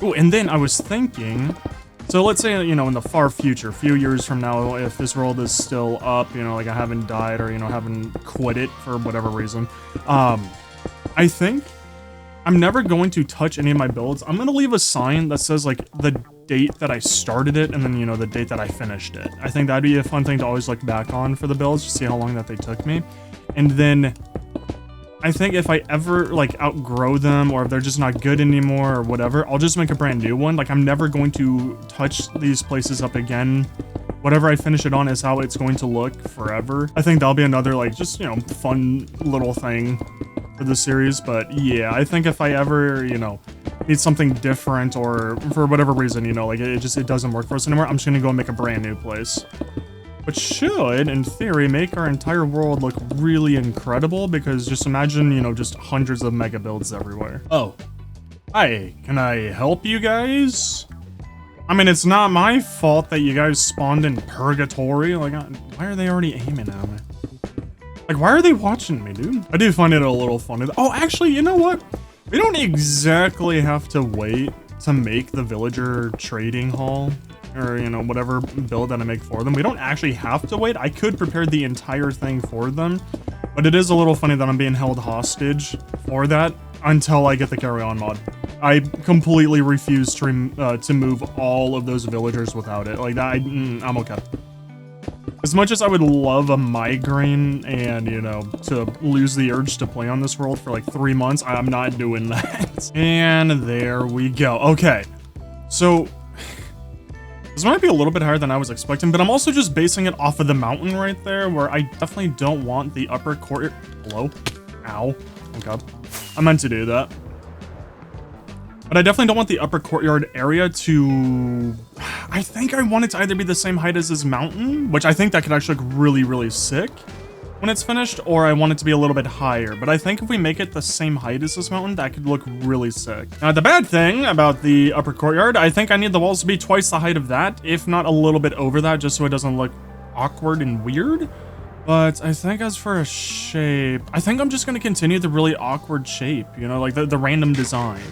Oh, and then I was thinking, so let's say, you know, in the far future, a few years from now, if this world is still up, you know, like I haven't died or, you know, haven't quit it for whatever reason, I think I'm never going to touch any of my builds. I'm going to leave a sign that says, like, the date that I started it and then, you know, the date that I finished it. I think that'd be a fun thing to always look back on for the builds to see how long that they took me. And then I think if I ever, like, outgrow them or if they're just not good anymore or whatever, I'll just make a brand new one. Like, I'm never going to touch these places up again. Whatever I finish it on is how it's going to look forever. I think that'll be another, like, just, you know, fun little thing for the series. But yeah, I think if I ever, you know, need something different or for whatever reason, you know, like it doesn't work for us anymore, I'm just gonna go and make a brand new place. Which should, in theory, make our entire world look really incredible because just imagine, you know, just hundreds of mega builds everywhere. Oh, hi, can I help you guys? I mean, it's not my fault that you guys spawned in purgatory. Like, why are they already aiming at me? Like, why are they watching me, dude? I do find it a little funny. Oh, actually, you know what? We don't exactly have to wait to make the villager trading hall or, you know, whatever build that I make for them. We don't actually have to wait. I could prepare the entire thing for them, but it is a little funny that I'm being held hostage for that until I get the carry on mod. I completely refuse to move all of those villagers without it. Like that, I'm okay. As much as I would love a migraine and, you know, to lose the urge to play on this world for like 3 months, I'm not doing that. And there we go. Okay, so this might be a little bit higher than I was expecting, but I'm also just basing it off of the mountain right there, where I definitely don't want the upper court. Hello? Ow. Okay. I meant to do that. But I definitely don't want the upper courtyard area to... I think I want it to either be the same height as this mountain, which I think that could actually look really, really sick when it's finished, or I want it to be a little bit higher. But I think if we make it the same height as this mountain, that could look really sick. Now, the bad thing about the upper courtyard, I think I need the walls to be twice the height of that, if not a little bit over that, just so it doesn't look awkward and weird. But I think as for a shape, I think I'm just going to continue the really awkward shape, you know, like the random design.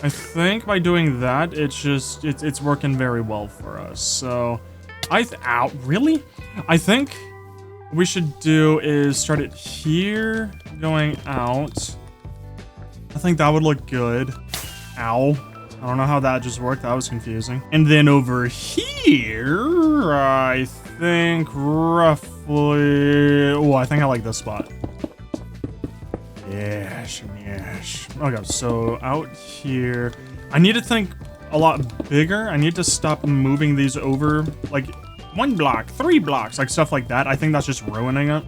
I think by doing that, it's working very well for us. So, ow, really? I think what we should do is start it here, going out. I think that would look good. Ow. I don't know how that just worked. That was confusing. And then over here, I think roughly... Oh, I think I like this spot. Yes, yes. Okay, so out here, I need to think a lot bigger. I need to stop moving these over, like 1 block, 3 blocks, like stuff like that. I think that's just ruining it.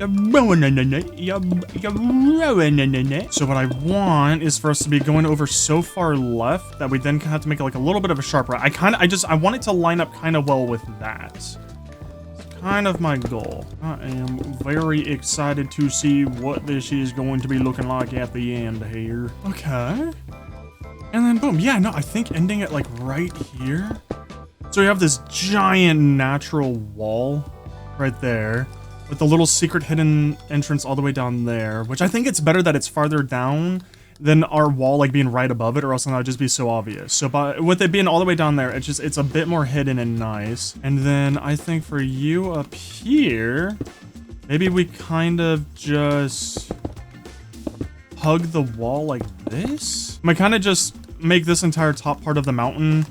So what I want is for us to be going over so far left that we then have to make it like a little bit of a sharp right. I want it to line up kind of well with that. Kind of my goal. I am very excited to see what this is going to be looking like at the end here. Okay. And then boom. Yeah, no, I think ending it like right here. So we have this giant natural wall right there with the little secret hidden entrance all the way down there, which I think it's better that it's farther down than our wall like being right above it, or else that would just be so obvious. So with it being all the way down there, it's a bit more hidden and nice. And then I think for you up here, maybe we kind of just hug the wall like this. I kind of just make this entire top part of the mountain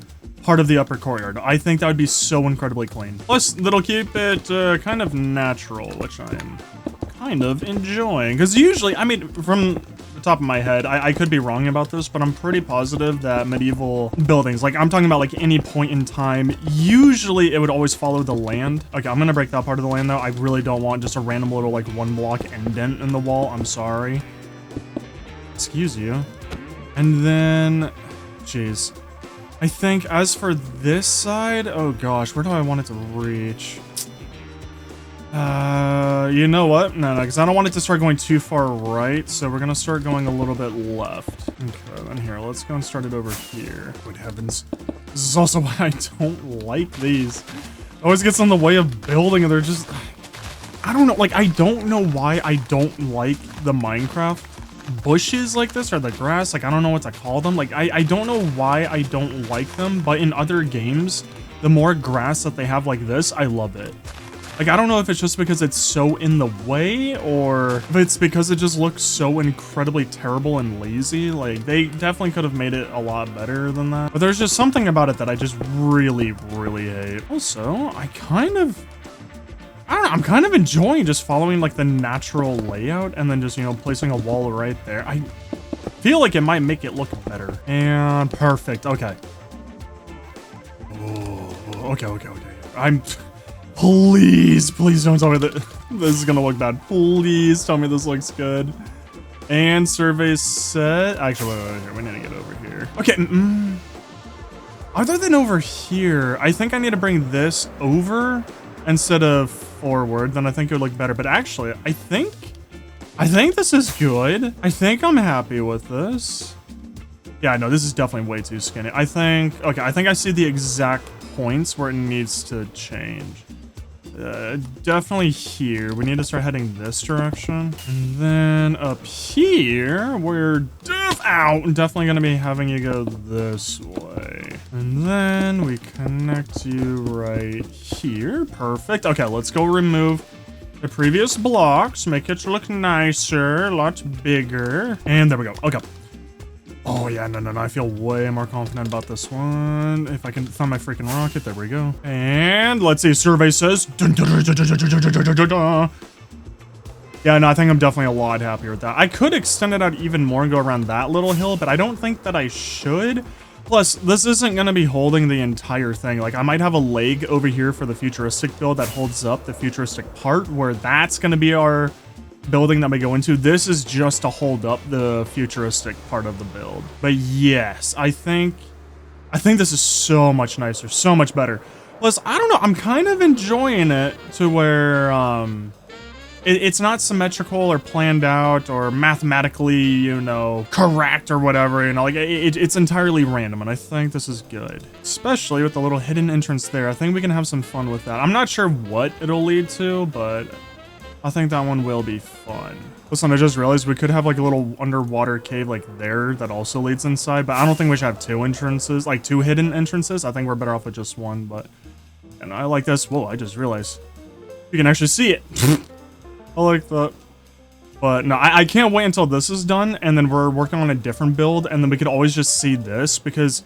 part of the upper courtyard. I think that would be so incredibly clean. Plus, that'll keep it kind of natural, which I am kind of enjoying. Because usually, I mean, from the top of my head, I could be wrong about this, but I'm pretty positive that medieval buildings, like I'm talking about like any point in time, usually it would always follow the land. Okay, I'm gonna break that part of the land though. I really don't want just a random little like 1 block indent in the wall. I'm sorry. Excuse you. And then, jeez. I think as for this side, oh gosh, where do I want it to reach? You know what? No, because I don't want it to start going too far right, so we're gonna start going a little bit left. Okay, then here, let's go and start it over here. Good heavens. This is also why I don't like these. It always gets in the way of building, and they're just... I don't know, like, I don't know why I don't like the Minecraft bushes like this, or the grass, like I don't know what to call them. Like I don't know why I don't like them, but in other games, the more grass that they have like this, I love it. Like I don't know if it's just because it's so in the way, or if it's because it just looks so incredibly terrible and lazy. Like they definitely could have made it a lot better than that, but there's just something about it that I just really hate. Also, I don't know, I'm kind of enjoying just following like the natural layout and then just, you know, placing a wall right there. I feel like it might make it look better. And perfect. Okay. Oh, okay. Please don't tell me that this is gonna look bad. Please tell me this looks good. And survey set. Actually, wait, we need to get over here. Okay. Other than over here, I think I need to bring this over instead of forward. Then I think it would look better. But actually, I think this is good. I think I'm happy with this. Yeah, no, this is definitely way too skinny. I think I see the exact points where it needs to change. Definitely here. We need to start heading this direction. And then up here, we're definitely going to be having you go this way. And then we connect you right here. Perfect. Okay, let's go remove the previous blocks. Make it look nicer, a lot bigger. And there we go. Okay. Oh, yeah, no. I feel way more confident about this one. If I can find my freaking rocket, there we go. And let's see, survey says... Yeah, no, I think I'm definitely a lot happier with that. I could extend it out even more and go around that little hill, but I don't think that I should. Plus, this isn't going to be holding the entire thing. Like, I might have a leg over here for the futuristic build that holds up the futuristic part, where that's going to be our building that we go into. This is just to hold up the futuristic part of the build. But yes, I think this is so much nicer, so much better. Plus, I don't know, I'm kind of enjoying it to where it's not symmetrical or planned out or mathematically, you know, correct or whatever, you know, like it's entirely random, and I think this is good. Especially with the little hidden entrance there. I think we can have some fun with that. I'm not sure what it'll lead to, but I think that one will be fun. Listen, I just realized we could have like a little underwater cave like there that also leads inside, but I don't think we should have two entrances, like two hidden entrances. I think we're better off with just one, but... And I like this. Whoa, I just realized. You can actually see it. I like that. But no, I can't wait until this is done, and then we're working on a different build, and then we could always just see this, because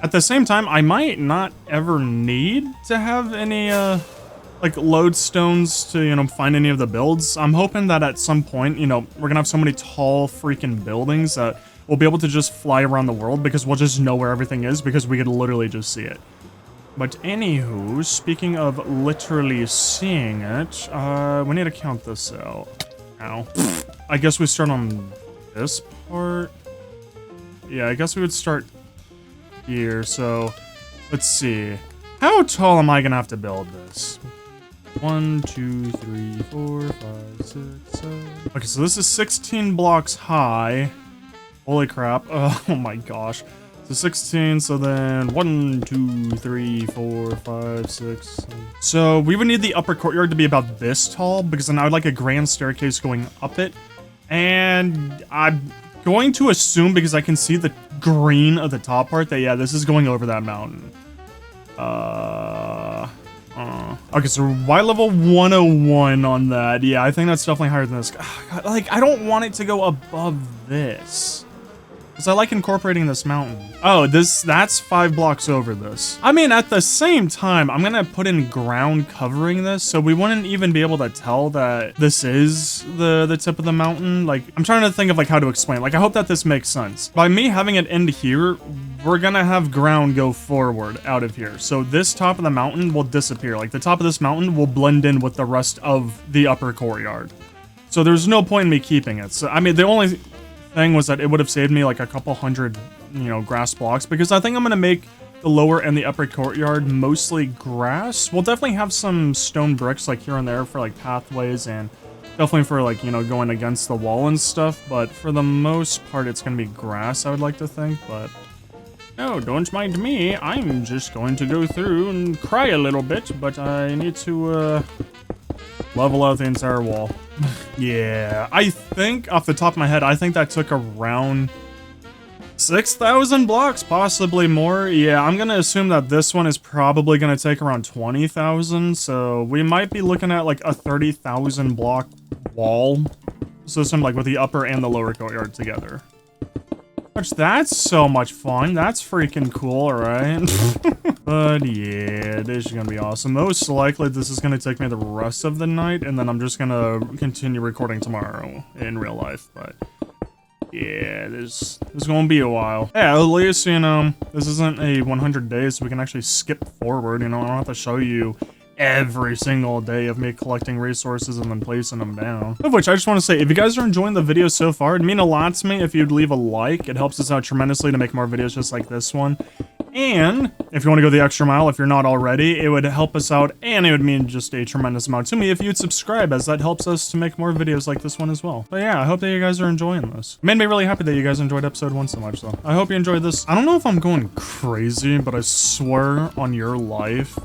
at the same time, I might not ever need to have any, like, lodestones to, you know, find any of the builds. I'm hoping that at some point, you know, we're gonna have so many tall freaking buildings that we'll be able to just fly around the world, because we'll just know where everything is, because we could literally just see it. But anywho, speaking of literally seeing it, we need to count this out. Ow. I guess we start on this part. Yeah, I guess we would start here, so let's see. How tall am I gonna have to build this? 1, 2, 3, 4, 5, 6, 7. Okay, so this is 16 blocks high. Holy crap. Oh my gosh. So 16, so then 1, 2, 3, 4, 5, 6, 7. So we would need the upper courtyard to be about this tall, because then I would like a grand staircase going up it. And I'm going to assume, because I can see the green of the top part, that yeah, this is going over that mountain. Okay, so Y level 101 on that. Yeah, I think that's definitely higher than this. Like, I don't want it to go above this. Because I like incorporating this mountain. Oh, that's 5 blocks over this. I mean, at the same time, I'm gonna put in ground covering this, so we wouldn't even be able to tell that this is the tip of the mountain. Like, I'm trying to think of like how to explain. Like, I hope that this makes sense. By me having it end here, we're gonna have ground go forward out of here. So this top of the mountain will disappear. Like, the top of this mountain will blend in with the rest of the upper courtyard. So there's no point in me keeping it. So, I mean, the only thing was that it would have saved me like a couple hundred, you know, grass blocks, because I think I'm gonna make the lower and the upper courtyard mostly grass. We'll definitely have some stone bricks like here and there for like pathways, and definitely for like, you know, going against the wall and stuff, but for the most part it's gonna be grass, I would like to think. But no, don't mind me, I'm just going to go through and cry a little bit, but I need to level out the entire wall. Yeah, I think off the top of my head, I think that took around 6,000 blocks, possibly more. Yeah, I'm gonna assume that this one is probably gonna take around 20,000, so we might be looking at like a 30,000 block wall system, like with the upper and the lower courtyard together. Which, that's so much fun. That's freaking cool, alright? But yeah, this is gonna be awesome. Most likely, this is gonna take me the rest of the night, and then I'm just gonna continue recording tomorrow in real life, but yeah, this is gonna be a while. Yeah, at least, you know, this isn't a 100 days, so we can actually skip forward, you know, I don't have to show you every single day of me collecting resources and then placing them down. Of which, I just want to say, if you guys are enjoying the video so far, it'd mean a lot to me if you'd leave a like. It helps us out tremendously to make more videos just like this one. And if you want to go the extra mile, if you're not already, it would help us out, and it would mean just a tremendous amount to me if you'd subscribe, as that helps us to make more videos like this one as well. But yeah, I hope that you guys are enjoying this. It made me really happy that you guys enjoyed episode 1 so much, though. I hope you enjoyed this. I don't know if I'm going crazy, but I swear on your life,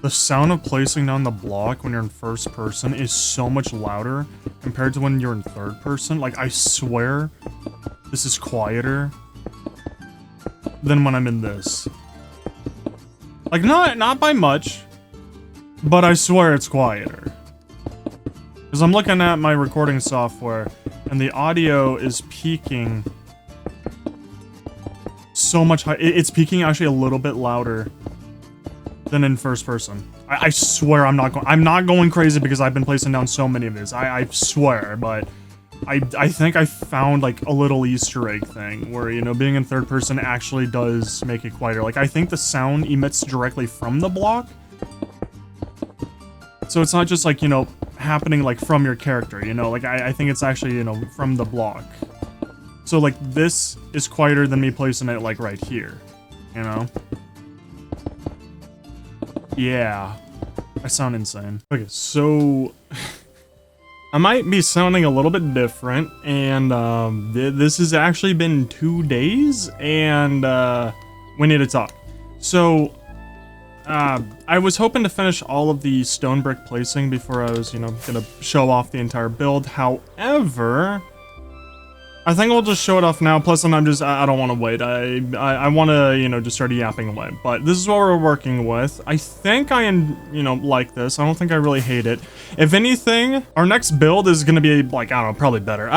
the sound of placing down the block when you're in first person is so much louder compared to when you're in third person. Like, I swear this is quieter than when I'm in this. Like, not by much, but I swear it's quieter. Because I'm looking at my recording software, and the audio is peaking so much high. It's peaking actually a little bit louder than in first person. I swear I'm not going crazy because I've been placing down so many of these. I swear, but I think I found like a little Easter egg thing where, you know, being in third person actually does make it quieter. Like, I think the sound emits directly from the block. So it's not just like, you know, happening like from your character, you know, like I think it's actually, you know, from the block. So like this is quieter than me placing it like right here, you know? Yeah, I sound insane. Okay, so I might be sounding a little bit different, and this has actually been 2 days, and we need to talk. So I was hoping to finish all of the stone brick placing before I was, you know, gonna show off the entire build. However, I think we'll just show it off now. Plus, I don't want to wait. I want to, you know, just start yapping away. But this is what we're working with. I think I, you know, like this. I don't think I really hate it. If anything, our next build is going to be, like, I don't know, probably better.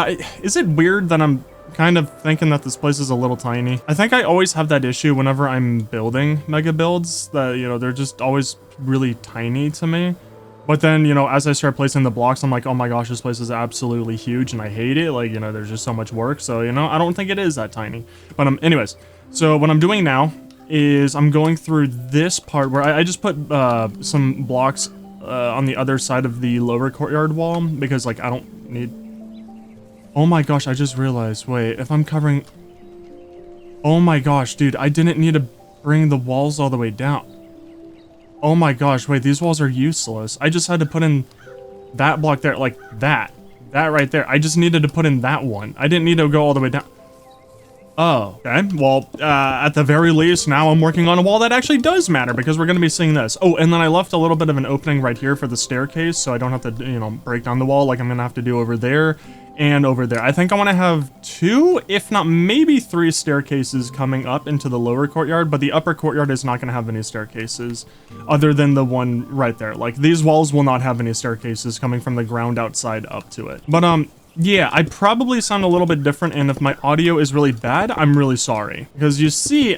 Is it weird that I'm kind of thinking that this place is a little tiny? I think I always have that issue whenever I'm building mega builds, that, you know, they're just always really tiny to me. But then, you know, as I start placing the blocks, I'm like, oh my gosh, this place is absolutely huge and I hate it. Like, you know, there's just so much work. So, you know, I don't think it is that tiny. But anyways, so what I'm doing now is I'm going through this part where I just put some blocks on the other side of the lower courtyard wall because, like, I don't need... Oh my gosh, I just realized, wait, if I'm covering... Oh my gosh, dude, I didn't need to bring the walls all the way down. Oh my gosh, wait, these walls are useless. I just had to put in that block there, like that. That right there. I just needed to put in that one. I didn't need to go all the way down. Oh, okay. Well, at the very least, now I'm working on a wall that actually does matter because we're going to be seeing this. Oh, and then I left a little bit of an opening right here for the staircase, so I don't have to, you know, break down the wall like I'm going to have to do over there and over there. I think I want to have 2, if not maybe 3 staircases coming up into the lower courtyard, but the upper courtyard is not going to have any staircases other than the one right there. Like, these walls will not have any staircases coming from the ground outside up to it. But, yeah, I probably sound a little bit different, and if my audio is really bad, I'm really sorry. Because you see,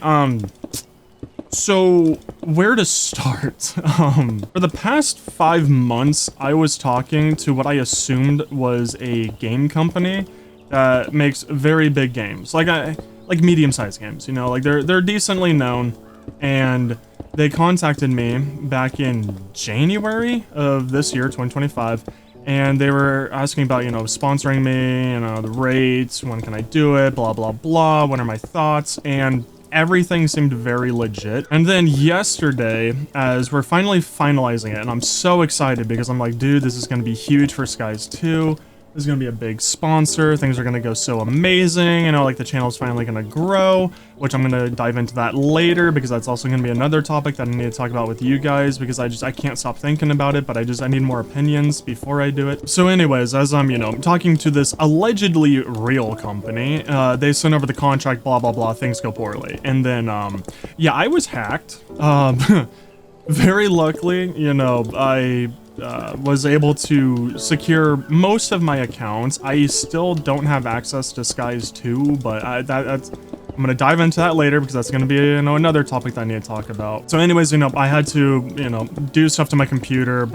so where to start? For the past 5 months, I was talking to what I assumed was a game company that makes very big games, like medium-sized games, you know, like they're decently known, and they contacted me back in January of this year, 2025, and they were asking about, you know, sponsoring me, you know, the rates, when can I do it, blah, blah, blah, what are my thoughts, and everything seemed very legit. And then yesterday, as we're finally finalizing it, and I'm so excited because I'm like, dude, this is going to be huge for Skies 2. This is going to be a big sponsor. Things are going to go so amazing. You know, like the channel's finally going to grow, which I'm going to dive into that later because that's also going to be another topic that I need to talk about with you guys because I can't stop thinking about it, but I need more opinions before I do it. So anyways, as I'm, you know, talking to this allegedly real company, they sent over the contract, blah, blah, blah, things go poorly. And then, yeah, I was hacked. Very luckily, you know, I was able to secure most of my accounts. I still don't have access to Skies 2, but I'm gonna dive into that later because that's gonna be, you know, another topic that I need to talk about. So anyways, you know, I had to, you know, do stuff to my computer.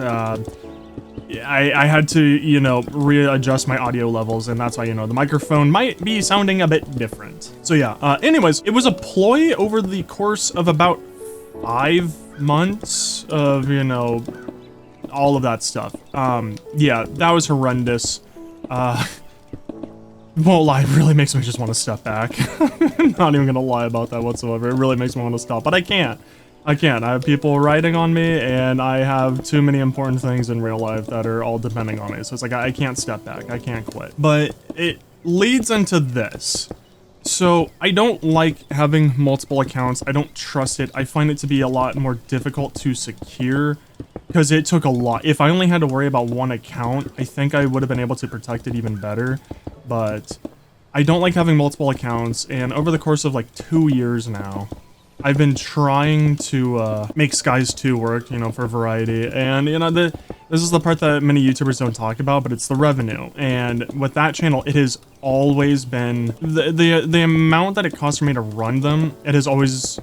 I had to, you know, readjust my audio levels, and that's why, you know, the microphone might be sounding a bit different. So yeah, anyways, it was a ploy over the course of about 5 months of, you know, all of that stuff. Yeah, that was horrendous. Won't lie, it really makes me just want to step back. I'm not even gonna lie about that whatsoever. It really makes me want to stop, but I can't. I have people writing on me, and I have too many important things in real life that are all depending on me. So it's like, I can't step back. I can't quit. But it leads into this. So I don't like having multiple accounts. I don't trust it. I find it to be a lot more difficult to secure because it took a lot. If I only had to worry about one account, I think I would have been able to protect it even better. But I don't like having multiple accounts, and over the course of like 2 years now, I've been trying to make Skies 2 work, you know, for variety. And, you know, this is the part that many YouTubers don't talk about, but it's the revenue. And with that channel, it has always been the amount that it costs for me to run them, it has always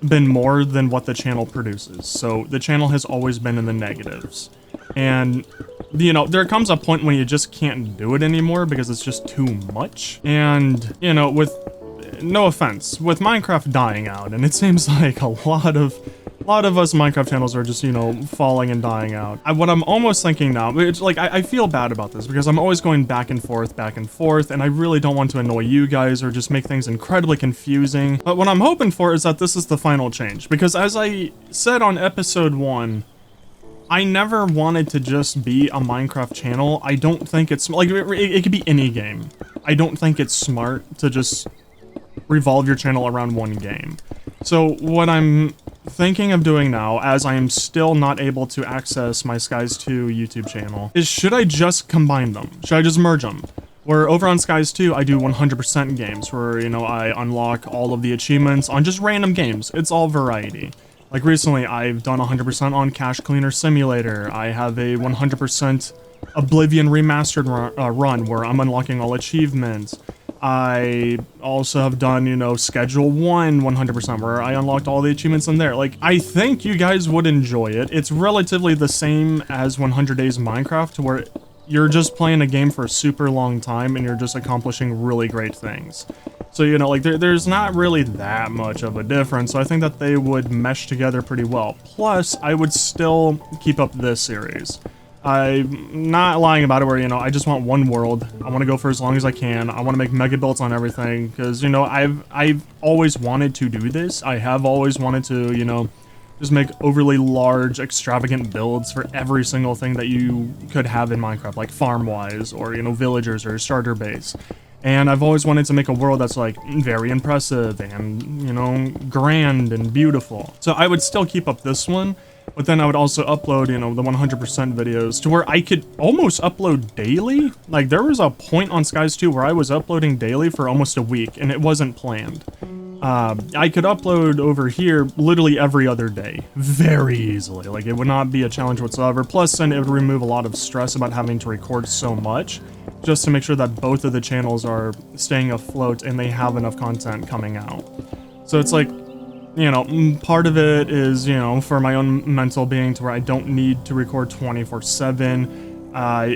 been more than what the channel produces. So the channel has always been in the negatives. And, you know, there comes a point when you just can't do it anymore because it's just too much. And, you know, with no offense, with Minecraft dying out, and it seems like a lot of A lot of us Minecraft channels are just, you know, falling and dying out. What I'm almost thinking now, it's like, I feel bad about this because I'm always going back and forth, and I really don't want to annoy you guys or just make things incredibly confusing. But what I'm hoping for is that this is the final change, because as I said on episode 1, I never wanted to just be a Minecraft channel. I don't think it's, like, it could be any game. I don't think it's smart to just revolve your channel around one game. So what I'm thinking of doing now, as I am still not able to access my Skies 2 YouTube channel, is should I just combine them? Should I just merge them? Where over on Skies 2, I do 100% games, where, you know, I unlock all of the achievements on just random games. It's all variety. Like recently, I've done 100% on Cache Cleaner Simulator. I have a 100% Oblivion Remastered run where I'm unlocking all achievements. I also have done, you know, Schedule 1 100% where I unlocked all the achievements in there. Like, I think you guys would enjoy it. It's relatively the same as 100 Days Minecraft, where you're just playing a game for a super long time and you're just accomplishing really great things. So, you know, like, there's not really that much of a difference, so I think that they would mesh together pretty well. Plus, I would still keep up this series. I'm not lying about it, where, you know, I just want one world. I want to go for as long as I can. I want to make mega builds on everything, because, you know, I've always wanted to do this. I have always wanted to, you know, just make overly large, extravagant builds for every single thing that you could have in Minecraft, like farm-wise, or, you know, villagers, or starter base. And I've always wanted to make a world that's, like, very impressive and, you know, grand and beautiful. So I would still keep up this one, but then I would also upload, you know, the 100% videos to where I could almost upload daily. Like, there was a point on Skies 2 where I was uploading daily for almost a week, and it wasn't planned. I could upload over here literally every other day, very easily. Like, it would not be a challenge whatsoever. Plus, then it would remove a lot of stress about having to record so much, just to make sure that both of the channels are staying afloat and they have enough content coming out. So it's like, you know, part of it is, you know, for my own mental being, to where I don't need to record 24/7.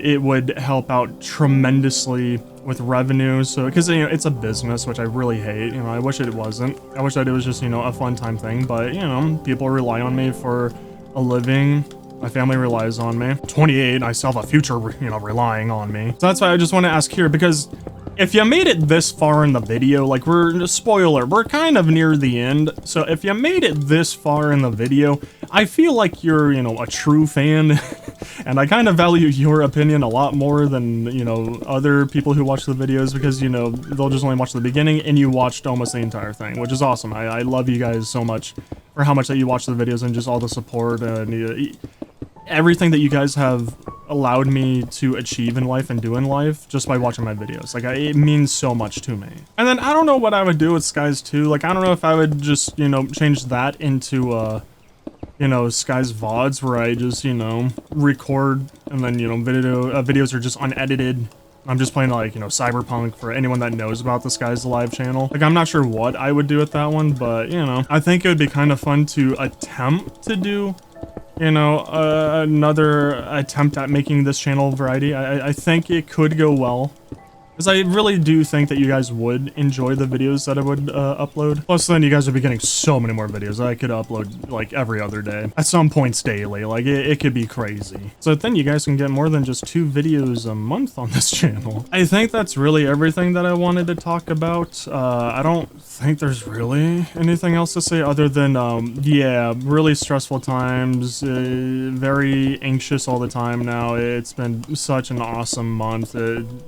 It would help out tremendously with revenue. So, because, you know, it's a business, which I really hate. You know, I wish it wasn't. I wish that it was just, you know, a fun time thing. But, you know, people rely on me for a living. My family relies on me. 28, I still have a future, you know, relying on me. So that's why I just want to ask here, because if you made it this far in the video, like, spoiler, we're kind of near the end. So if you made it this far in the video, I feel like you're, you know, a true fan. And I kind of value your opinion a lot more than, you know, other people who watch the videos, because, you know, they'll just only watch the beginning and you watched almost the entire thing, which is awesome. I love you guys so much for how much that you watch the videos and just all the support and everything that you guys have allowed me to achieve in life and do in life just by watching my videos. Like, it means so much to me. And then I don't know what I would do with Skies 2. Like, I don't know if I would just, you know, change that into, you know, Skies VODs, where I just, you know, record and then, you know, videos are just unedited. I'm just playing, like, you know, Cyberpunk, for anyone that knows about the Skies Live channel. Like, I'm not sure what I would do with that one, but, you know, I think it would be kind of fun to attempt to do, you know, another attempt at making this channel variety. I think it could go well, because I really do think that you guys would enjoy the videos that I would upload. Plus, then you guys would be getting so many more videos that I could upload, like, every other day. At some points daily. Like, it could be crazy. So then you guys can get more than just 2 videos a month on this channel. I think that's really everything that I wanted to talk about. I don't think there's really anything else to say other than, yeah, really stressful times. Very anxious all the time now. It's been such an awesome month.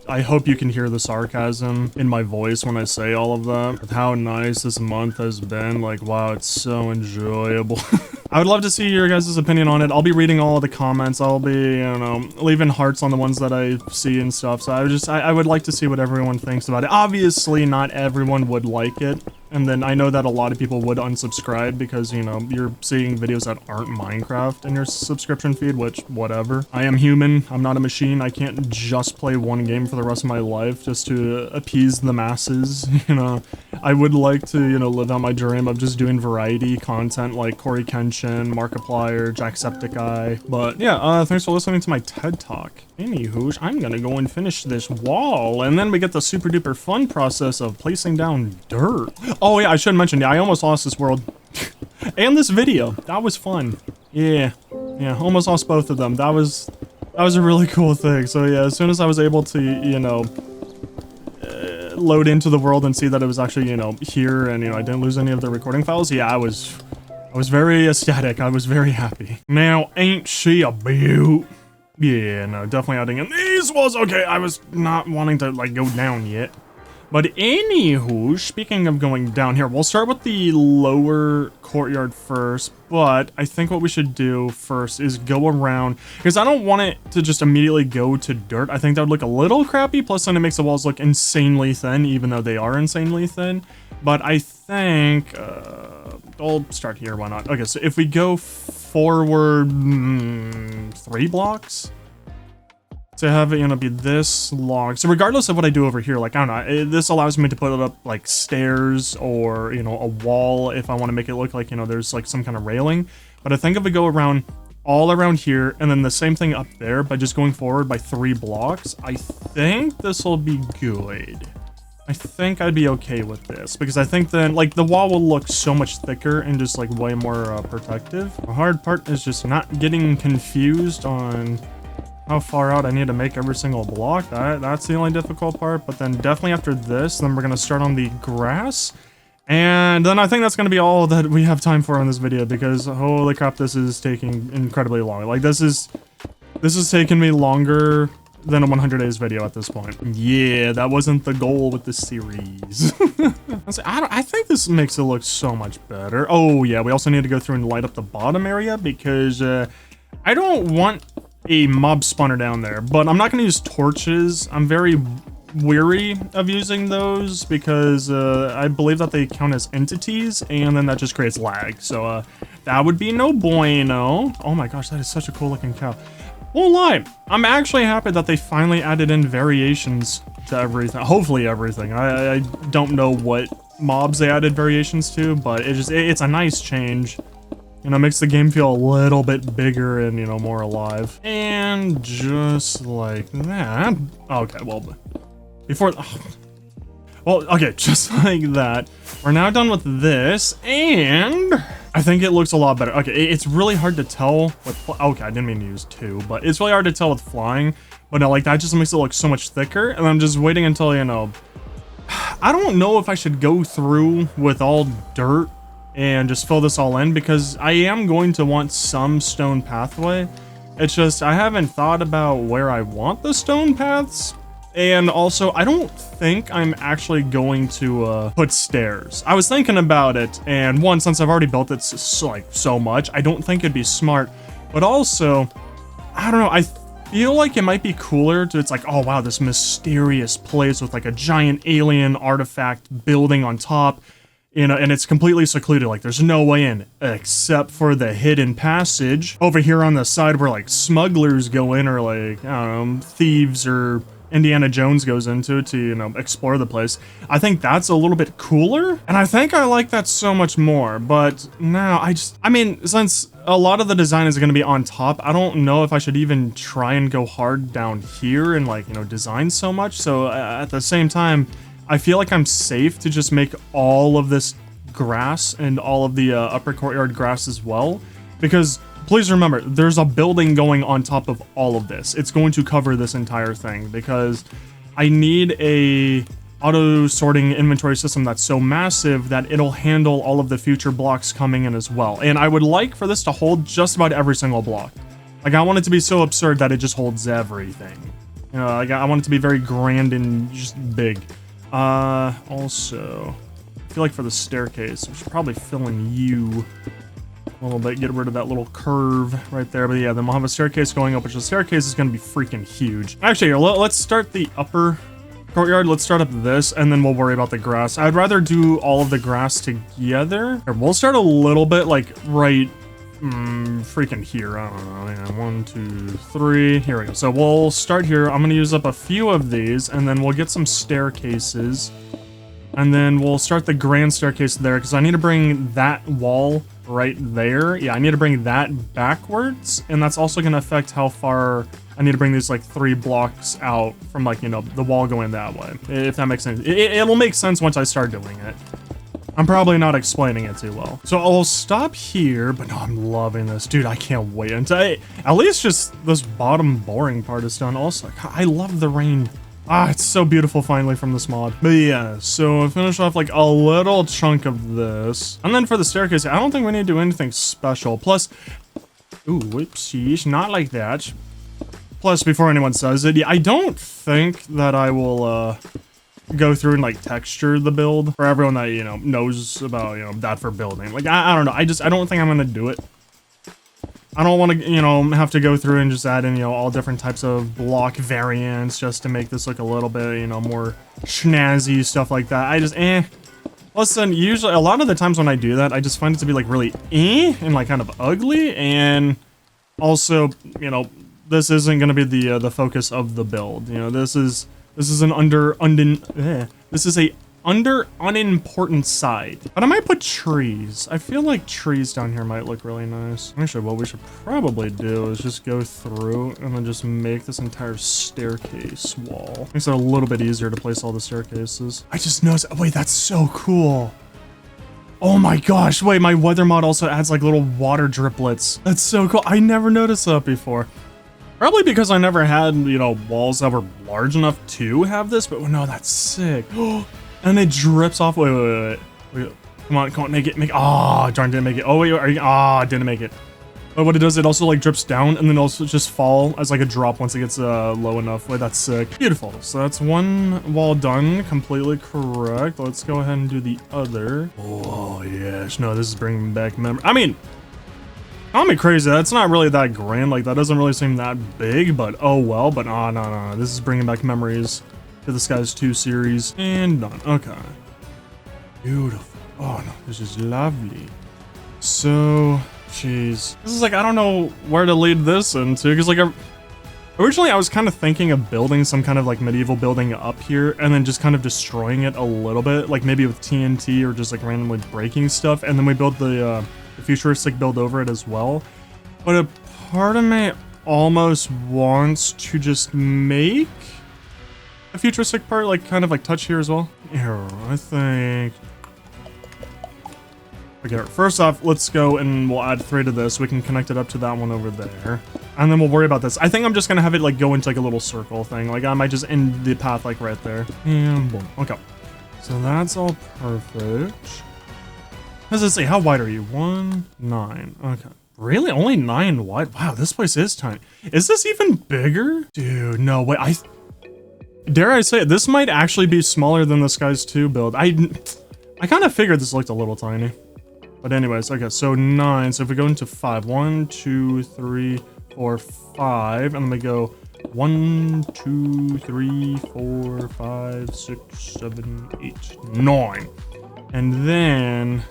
I hope you can hear the sarcasm in my voice when I say all of that. With how nice this month has been. Like, wow, it's so enjoyable. I would love to see your guys' opinion on it. I'll be reading all of the comments. I'll be, you know, leaving hearts on the ones that I see and stuff. So I would like to see what everyone thinks about it. Obviously, not everyone would like it. And then I know that a lot of people would unsubscribe because, you know, you're seeing videos that aren't Minecraft in your subscription feed, which, whatever. I am human. I'm not a machine. I can't just play one game for the rest of my life just to appease the masses, you know. I would like to, you know, live out my dream of just doing variety content like Corey Kenshin, Markiplier, Jacksepticeye. But yeah, thanks for listening to my TED Talk. Anywho, I'm gonna go and finish this wall, and then we get the super duper fun process of placing down dirt. Oh yeah, I should mention, yeah, I almost lost this world. And this video, that was fun. Yeah, almost lost both of them. That was a really cool thing. So yeah, as soon as I was able to, you know, load into the world and see that it was actually, you know, here, and, you know, I didn't lose any of the recording files, yeah, I was very ecstatic. I was very happy. Now, ain't she a beaut? Yeah, no, definitely adding in these walls. Okay, I was not wanting to, like, go down yet. But anywho, speaking of going down here, we'll start with the lower courtyard first, but I think what we should do first is go around, because I don't want it to just immediately go to dirt. I think that would look a little crappy, plus then it makes the walls look insanely thin, even though they are insanely thin. But I think, I'll start here, why not? Okay, so if we go forward 3 blocks, to have it, you know, be this long. So regardless of what I do over here, like, I don't know, this allows me to put it up like stairs or, you know, a wall if I want to make it look like, you know, there's like some kind of railing. But I think if we go around all around here and then the same thing up there by just going forward by 3 blocks, I think this will be good. I think I'd be okay with this, because I think then, like, the wall will look so much thicker and just like way more protective. The hard part is just not getting confused on how far out I need to make every single block. That's the only difficult part. But then definitely after this, then we're gonna start on the grass, and then I think that's gonna be all that we have time for in this video, because holy crap, this is taking incredibly long. Like, this is taking me longer than a 100 days video at this point. Yeah, that wasn't the goal with this series. I think this makes it look so much better. Oh yeah, we also need to go through and light up the bottom area, because I don't want a mob spawner down there, but I'm not going to use torches. I'm very weary of using those, because I believe that they count as entities, and then that just creates lag. So that would be no bueno. Oh my gosh, that is such a cool looking cow. Won't lie, I'm actually happy that they finally added in variations to everything. Hopefully everything. I don't know what mobs they added variations to, but it's a nice change. You know, makes the game feel a little bit bigger and, you know, more alive. And just like that. Okay, well, before... Well, okay, just like that. We're now done with this, and I think it looks a lot better. Okay, it's really hard to tell with... Okay, I didn't mean to use 2, but it's really hard to tell with flying. But no, like, that just makes it look so much thicker, and I'm just waiting until, you know... I don't know if I should go through with all dirt and just fill this all in, because I am going to want some stone pathway. It's just, I haven't thought about where I want the stone paths. And also, I don't think I'm actually going to put stairs. I was thinking about it, and one, since I've already built it so much, I don't think it'd be smart. But also, I don't know, I feel like it might be cooler to, it's like, oh wow, this mysterious place with like a giant alien artifact building on top. You know, and it's completely secluded, like there's no way in, except for the hidden passage over here on the side where like smugglers go in, or like, I don't know, thieves or Indiana Jones goes into to, you know, explore the place. I think that's a little bit cooler, and I think I like that so much more. But now I mean, since a lot of the design is going to be on top, I don't know if I should even try and go hard down here and, like, you know, design so much. So at the same time, I feel like I'm safe to just make all of this grass and all of the upper courtyard grass as well, because please remember, there's a building going on top of all of this. It's going to cover this entire thing, because I need a auto sorting inventory system that's so massive that it'll handle all of the future blocks coming in as well. And I would like for this to hold just about every single block. Like, I want it to be so absurd that it just holds everything. You know, like, I want it to be very grand and just big. Also, I feel like for the staircase, we should probably fill in you a little bit, get rid of that little curve right there. But yeah, then we'll have a staircase going up, which the staircase is going to be freaking huge. Actually, here, let's start the upper courtyard. Let's start up this, and then we'll worry about the grass. I'd rather do all of the grass together. Here, we'll start a little bit, like, right freaking here. I don't know. Yeah, 1, 2, 3. Here we go. So we'll start here. I'm going to use up a few of these, and then we'll get some staircases. And then we'll start the grand staircase there, because I need to bring that wall right there. Yeah, I need to bring that backwards, and that's also going to affect how far I need to bring these, like, 3 blocks out from, like, you know, the wall going that way, if that makes sense. It'll make sense once I start doing it. I'm probably not explaining it too well. So I'll stop here, but no, I'm loving this. Dude, I can't wait until at least just this bottom boring part is done. Also, I love the rain. Ah, it's so beautiful finally from this mod. But yeah, so I finished off like a little chunk of this. And then for the staircase, I don't think we need to do anything special. Plus, ooh, whoopsies, not like that. Plus, before anyone says it, yeah, I don't think that I will, go through and like texture the build for everyone that, you know, knows about, you know, that for building. Like, I don't know. I don't think I'm gonna do it. I don't want to, you know, have to go through and just add in, you know, all different types of block variants just to make this look a little bit, you know, more snazzy, stuff like that. I just, Listen, usually, a lot of the times when I do that, I just find it to be like really and like kind of ugly. And also, you know, this isn't going to be the focus of the build. You know, this is an unimportant side. But I might put trees. I feel like trees down here might look really nice. Actually, what we should probably do is just go through and then just make this entire staircase wall. Makes it a little bit easier to place all the staircases. I just noticed, wait, that's so cool. Oh my gosh, wait, my weather mod also adds like little water driplets. That's so cool. I never noticed that before. Probably because I never had, you know, walls that were large enough to have this, but no, that's sick. And it drips off. Wait. Come on, make it. Oh, darn, didn't make it. Oh, wait, didn't make it. But what it does, it also like drips down and then also just fall as like a drop once it gets low enough. Wait, that's sick. Beautiful. So that's one wall done, completely correct. Let's go ahead and do the other. Oh, yes. No, this is bringing back memory. I mean, call me crazy. That's not really that grand. Like, that doesn't really seem that big, but oh well. But no. This is bringing back memories to the Skies 2 series. And done. Okay. Beautiful. Oh, no. This is lovely. So, jeez. This is like, I don't know where to lead this into. Because, like, originally I was kind of thinking of building some kind of, like, medieval building up here. And then just kind of destroying it a little bit. Like, maybe with TNT or just, like, randomly breaking stuff. And then we build the futuristic build over it as well. But a part of me almost wants to just make a futuristic part, like, kind of like touch here as well. Here, I think. Okay, first off, let's go and we'll add 3 to this. We can connect it up to that one over there. And then we'll worry about this. I think I'm just gonna have it like go into like a little circle thing. Like I might just end the path like right there. And boom. Okay. So that's all perfect. Let's just see, how wide are you? 9. Okay. Really? Only 9 wide? Wow, this place is tiny. Is this even bigger? Dude, no way. Dare I say it, this might actually be smaller than the Skies 2 build. I kind of figured this looked a little tiny. But anyways, okay, so 9. So if we go into 5, 1, 2, 3, 4, 5, and then we go 1, 2, 3, 4, 5, 6, 7, 8, 9. And then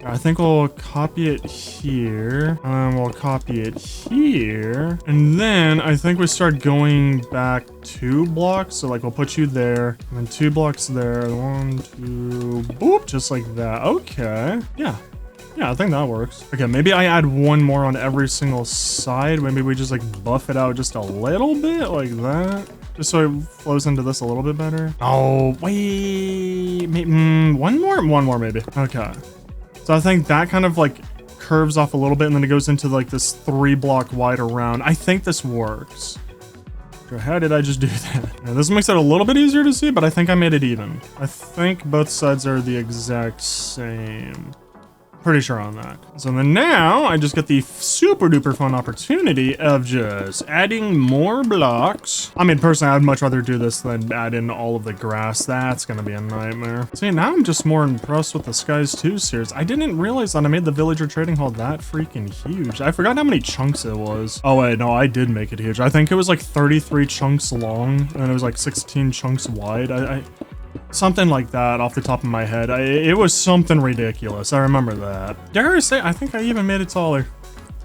I think we'll copy it here, and then we'll copy it here, and then I think we start going back 2 blocks. So like we'll put you there, and then 2 blocks there, 1, 2, boop, just like that. Okay, yeah, I think that works. Okay, maybe I add 1 more on every single side. Maybe we just like buff it out just a little bit like that, just so it flows into this a little bit better. Oh wait, maybe, one more maybe. Okay. So I think that kind of like curves off a little bit and then it goes into like this 3 block wide around. I think this works. How did I just do that? Now, this makes it a little bit easier to see, but I think I made it even. I think both sides are the exact same. Pretty sure on that. So then now I just get the super duper fun opportunity of just adding more blocks. I mean, personally, I'd much rather do this than add in all of the grass. That's gonna be a nightmare. See, now I'm just more impressed with the Skies 2 series. I didn't realize that I made the villager trading hall that freaking huge. I forgot how many chunks it was. Oh wait, no, I did make it huge. I think it was like 33 chunks long and it was like 16 chunks wide. Something like that off the top of my head. It was something ridiculous. I remember that. Dare I say, I think I even made it taller.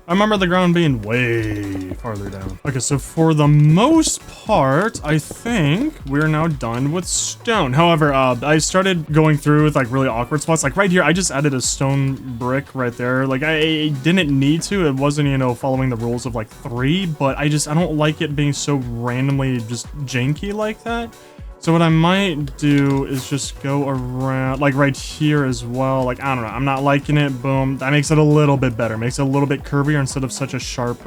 I remember the ground being way farther down. Okay, so for the most part, I think we're now done with stone. However, I started going through with like really awkward spots. Like right here, I just added a stone brick right there. Like I didn't need to. It wasn't, you know, following the rules of like 3, but I don't like it being so randomly just janky like that. So what I might do is just go around, like right here as well. Like, I don't know, I'm not liking it. Boom. That makes it a little bit better. Makes it a little bit curvier instead of such a sharp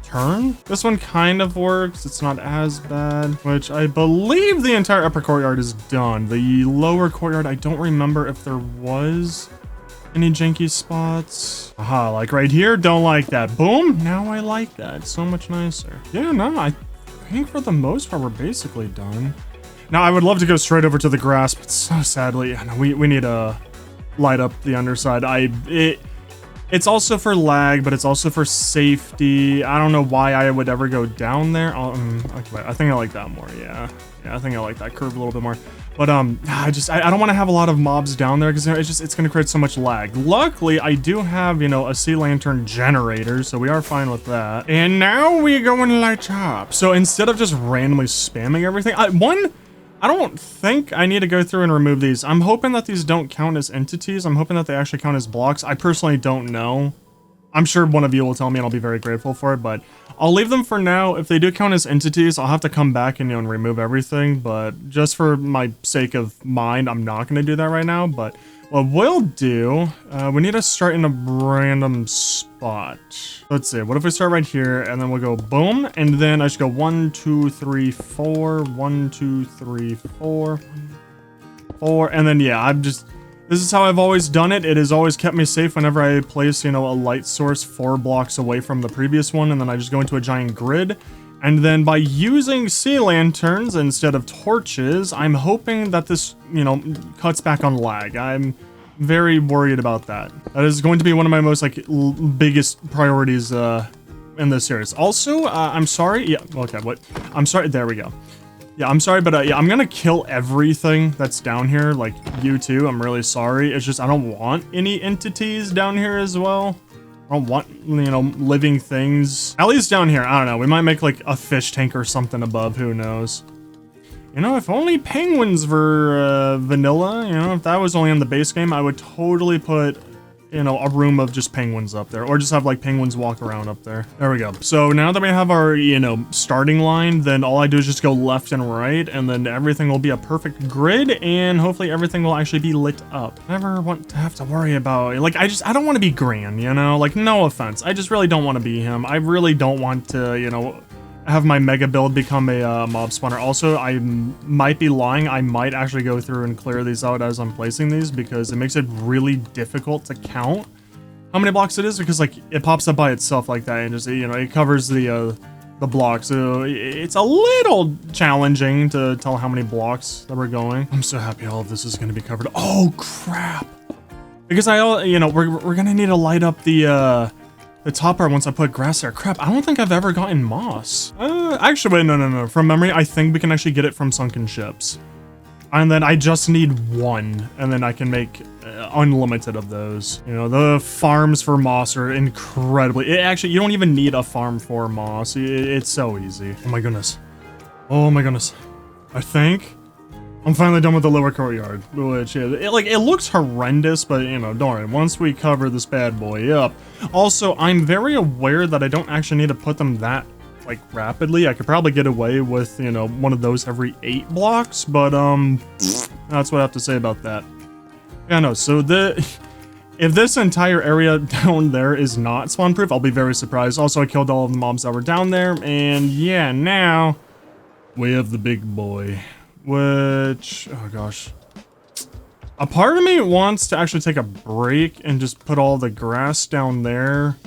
turn. This one kind of works. It's not as bad, which I believe the entire upper courtyard is done. The lower courtyard, I don't remember if there was any janky spots. Aha, like right here, don't like that. Boom, now I like that. It's so much nicer. Yeah, no, I think for the most part, we're basically done. Now, I would love to go straight over to the grass, but so sadly, I know we need to light up the underside. It's also for lag, but it's also for safety. I don't know why I would ever go down there. Okay, I think I like that more, yeah. Yeah, I think I like that curve a little bit more. But I don't want to have a lot of mobs down there because it's going to create so much lag. Luckily, I do have, you know, a sea lantern generator, so we are fine with that. And now we go and light up. So instead of just randomly spamming everything, I don't think I need to go through and remove these. I'm hoping that these don't count as entities. I'm hoping that they actually count as blocks. I personally don't know. I'm sure one of you will tell me and I'll be very grateful for it, but I'll leave them for now. If they do count as entities, I'll have to come back and, you know, and remove everything, but just for my sake of mind, I'm not going to do that right now. But what we'll do, we need to start in a random spot. Let's see, what if we start right here and then we'll go boom, and then I should go 1, 2, 3, 4, 1, 2, 3, 4, 4, and then yeah, this is how I've always done it. It has always kept me safe whenever I place, you know, a light source 4 blocks away from the previous one, and then I just go into a giant grid. And then by using sea lanterns instead of torches, I'm hoping that this, you know, cuts back on lag. I'm very worried about that. That is going to be one of my most, like, biggest priorities in this series. Also, I'm sorry. Yeah, okay, what? I'm sorry. There we go. Yeah, I'm sorry, but yeah, I'm gonna kill everything that's down here, like you too. I'm really sorry. It's just I don't want any entities down here as well. I don't want, you know, living things. At least down here, I don't know. We might make like a fish tank or something above, who knows. You know, if only penguins were vanilla, you know, if that was only in the base game, I would totally put, you know, a room of just penguins up there, or just have like penguins walk around up there. There we go. So now that we have our, you know, starting line, then all I do is just go left and right, and then everything will be a perfect grid, and hopefully everything will actually be lit up. Never want to have to worry about, like, I don't want to be Gran, you know, like, no offense. I just really don't want to be him. I really don't want to, you know, have my mega build become a mob spawner. Also, I might be lying. I might actually go through and clear these out as I'm placing these, because it makes it really difficult to count how many blocks it is, because like it pops up by itself like that and just, you know, it covers the block. So it's a little challenging to tell how many blocks that we're going. I'm so happy all of this is going to be covered. Oh crap. Because you know, we're going to need to light up the top part once I put grass there. Crap, I don't think I've ever gotten moss. Actually, wait, no. From memory, I think we can actually get it from sunken ships. And then I just need 1, and then I can make unlimited of those. You know, the farms for moss are incredibly... Actually, you don't even need a farm for moss. It's so easy. Oh my goodness. Oh my goodness. I think I'm finally done with the lower courtyard, which, yeah, it looks horrendous, but, you know, don't worry. Once we cover this bad boy up. Also, I'm very aware that I don't actually need to put them that, like, rapidly. I could probably get away with, you know, one of those every 8 blocks, but, that's what I have to say about that. Yeah, no, so if this entire area down there is not spawn-proof, I'll be very surprised. Also, I killed all of the mobs that were down there, and yeah, now we have the big boy. Which, oh gosh. A part of me wants to actually take a break and just put all the grass down there.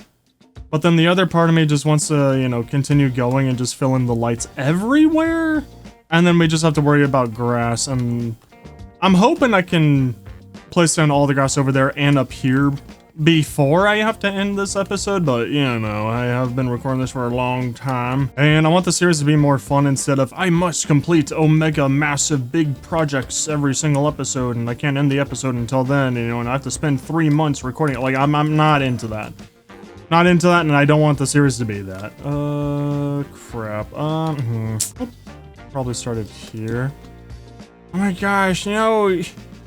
But then the other part of me just wants to, you know, continue going and just fill in the lights everywhere. And then we just have to worry about grass. And I'm hoping I can place down all the grass over there and up here before I have to end this episode, but you know, I have been recording this for a long time, and I want the series to be more fun instead of I must complete omega massive big projects every single episode, and I can't end the episode until then, you know, and I have to spend 3 months recording it. Like, I'm not into that. Not into that, and I don't want the series to be that. Crap. Probably started here. Oh my gosh, you know,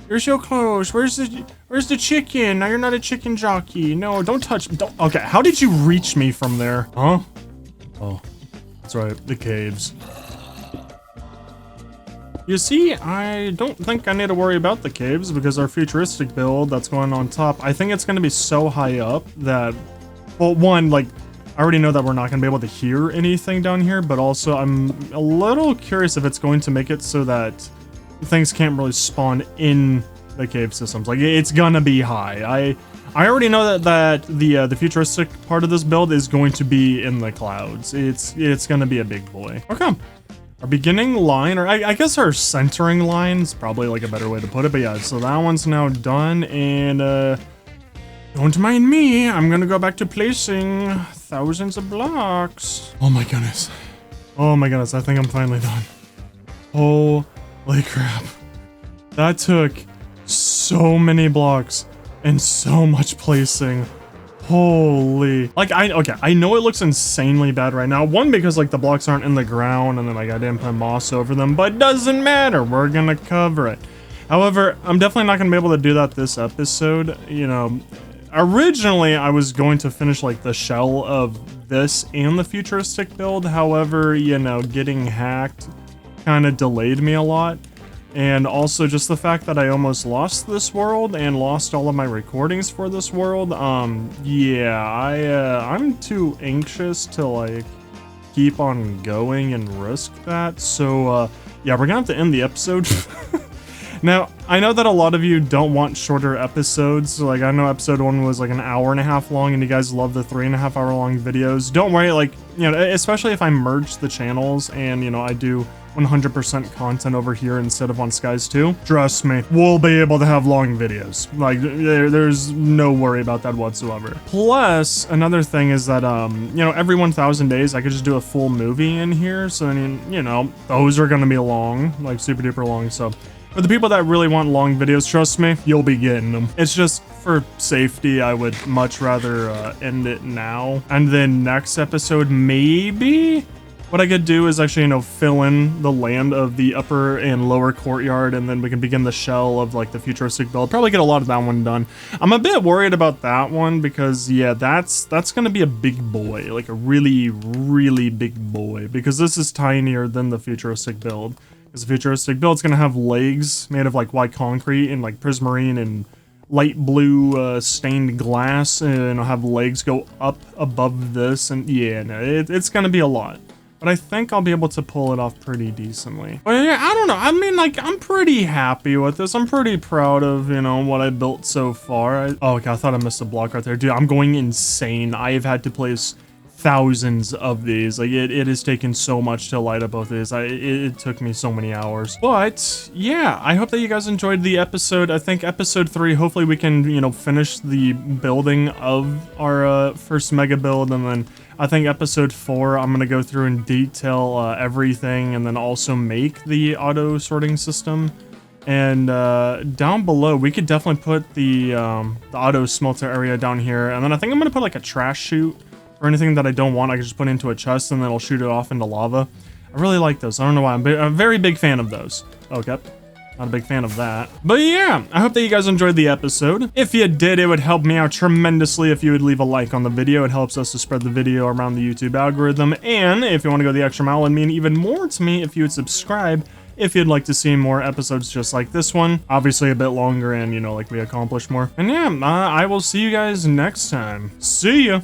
you're so close. Where's the chicken? Now you're not a chicken jockey. No, don't touch me. Okay, how did you reach me from there? Huh? Oh, that's right, the caves. You see, I don't think I need to worry about the caves because our futuristic build that's going on top, I think it's going to be so high up that, well, one, like, I already know that we're not going to be able to hear anything down here, but also I'm a little curious if it's going to make it so that things can't really spawn in the cave systems. Like, it's gonna be high. I already know that the futuristic part of this build is going to be in the clouds. It's gonna be a big boy. Okay. Our beginning line, or I guess our centering line is probably like a better way to put it, but yeah, so that one's now done, and don't mind me, I'm gonna go back to placing thousands of blocks. Oh my goodness. Oh my goodness, I think I'm finally done. Holy crap. That took so many blocks and so much placing. Holy. Like, I know it looks insanely bad right now. One, because like the blocks aren't in the ground and then like I didn't put moss over them, but it doesn't matter. We're gonna cover it. However, I'm definitely not gonna be able to do that this episode. You know, originally I was going to finish like the shell of this and the futuristic build. However, you know, getting hacked kind of delayed me a lot. And also just the fact that I almost lost this world and lost all of my recordings for this world. Yeah, I'm too anxious to like keep on going and risk that. So yeah, we're gonna have to end the episode. Now, I know that a lot of you don't want shorter episodes. Like, I know episode 1 was like an hour and a half long, and you guys love the 3.5 hour long videos. Don't worry, like, you know, especially if I merge the channels and, you know, I do 100% content over here instead of on Skies 2. Trust me, we'll be able to have long videos. Like, there's no worry about that whatsoever. Plus, another thing is that, you know, every 1,000 days, I could just do a full movie in here. So, I mean, you know, those are gonna be long, like super duper long, so. For the people that really want long videos, trust me, you'll be getting them. It's just for safety, I would much rather end it now. And then next episode, maybe what I could do is actually, you know, fill in the land of the upper and lower courtyard, and then we can begin the shell of like the futuristic build. Probably get a lot of that one done. I'm a bit worried about that one because, yeah, that's gonna be a big boy, like a really, really big boy, because this is tinier than the futuristic build. Because the futuristic build's gonna have legs made of like white concrete and like prismarine and light blue stained glass, and it'll have legs go up above this, and yeah, no, it's gonna be a lot. But I think I'll be able to pull it off pretty decently. But yeah, I don't know. I mean, like, I'm pretty happy with this. I'm pretty proud of, you know, what I built so far. Oh, okay, I thought I missed a block right there. Dude, I'm going insane. I have had to place thousands of these. Like, it has taken so much to light up both of these. It took me so many hours. But yeah, I hope that you guys enjoyed the episode. I think episode 3, hopefully we can, you know, finish the building of our first mega build, and then I think episode 4, I'm gonna go through and detail everything, and then also make the auto sorting system. And down below, we could definitely put the auto smelter area down here, and then I think I'm gonna put like a trash chute. Or anything that I don't want, I can just put into a chest and then it'll shoot it off into lava. I really like those. I don't know why. I'm a very big fan of those. Okay. Not a big fan of that. But yeah, I hope that you guys enjoyed the episode. If you did, it would help me out tremendously if you would leave a like on the video. It helps us to spread the video around the YouTube algorithm. And if you want to go the extra mile and mean even more to me, if you would subscribe, if you'd like to see more episodes just like this one. Obviously a bit longer and, you know, like we accomplish more. And yeah, I will see you guys next time. See ya!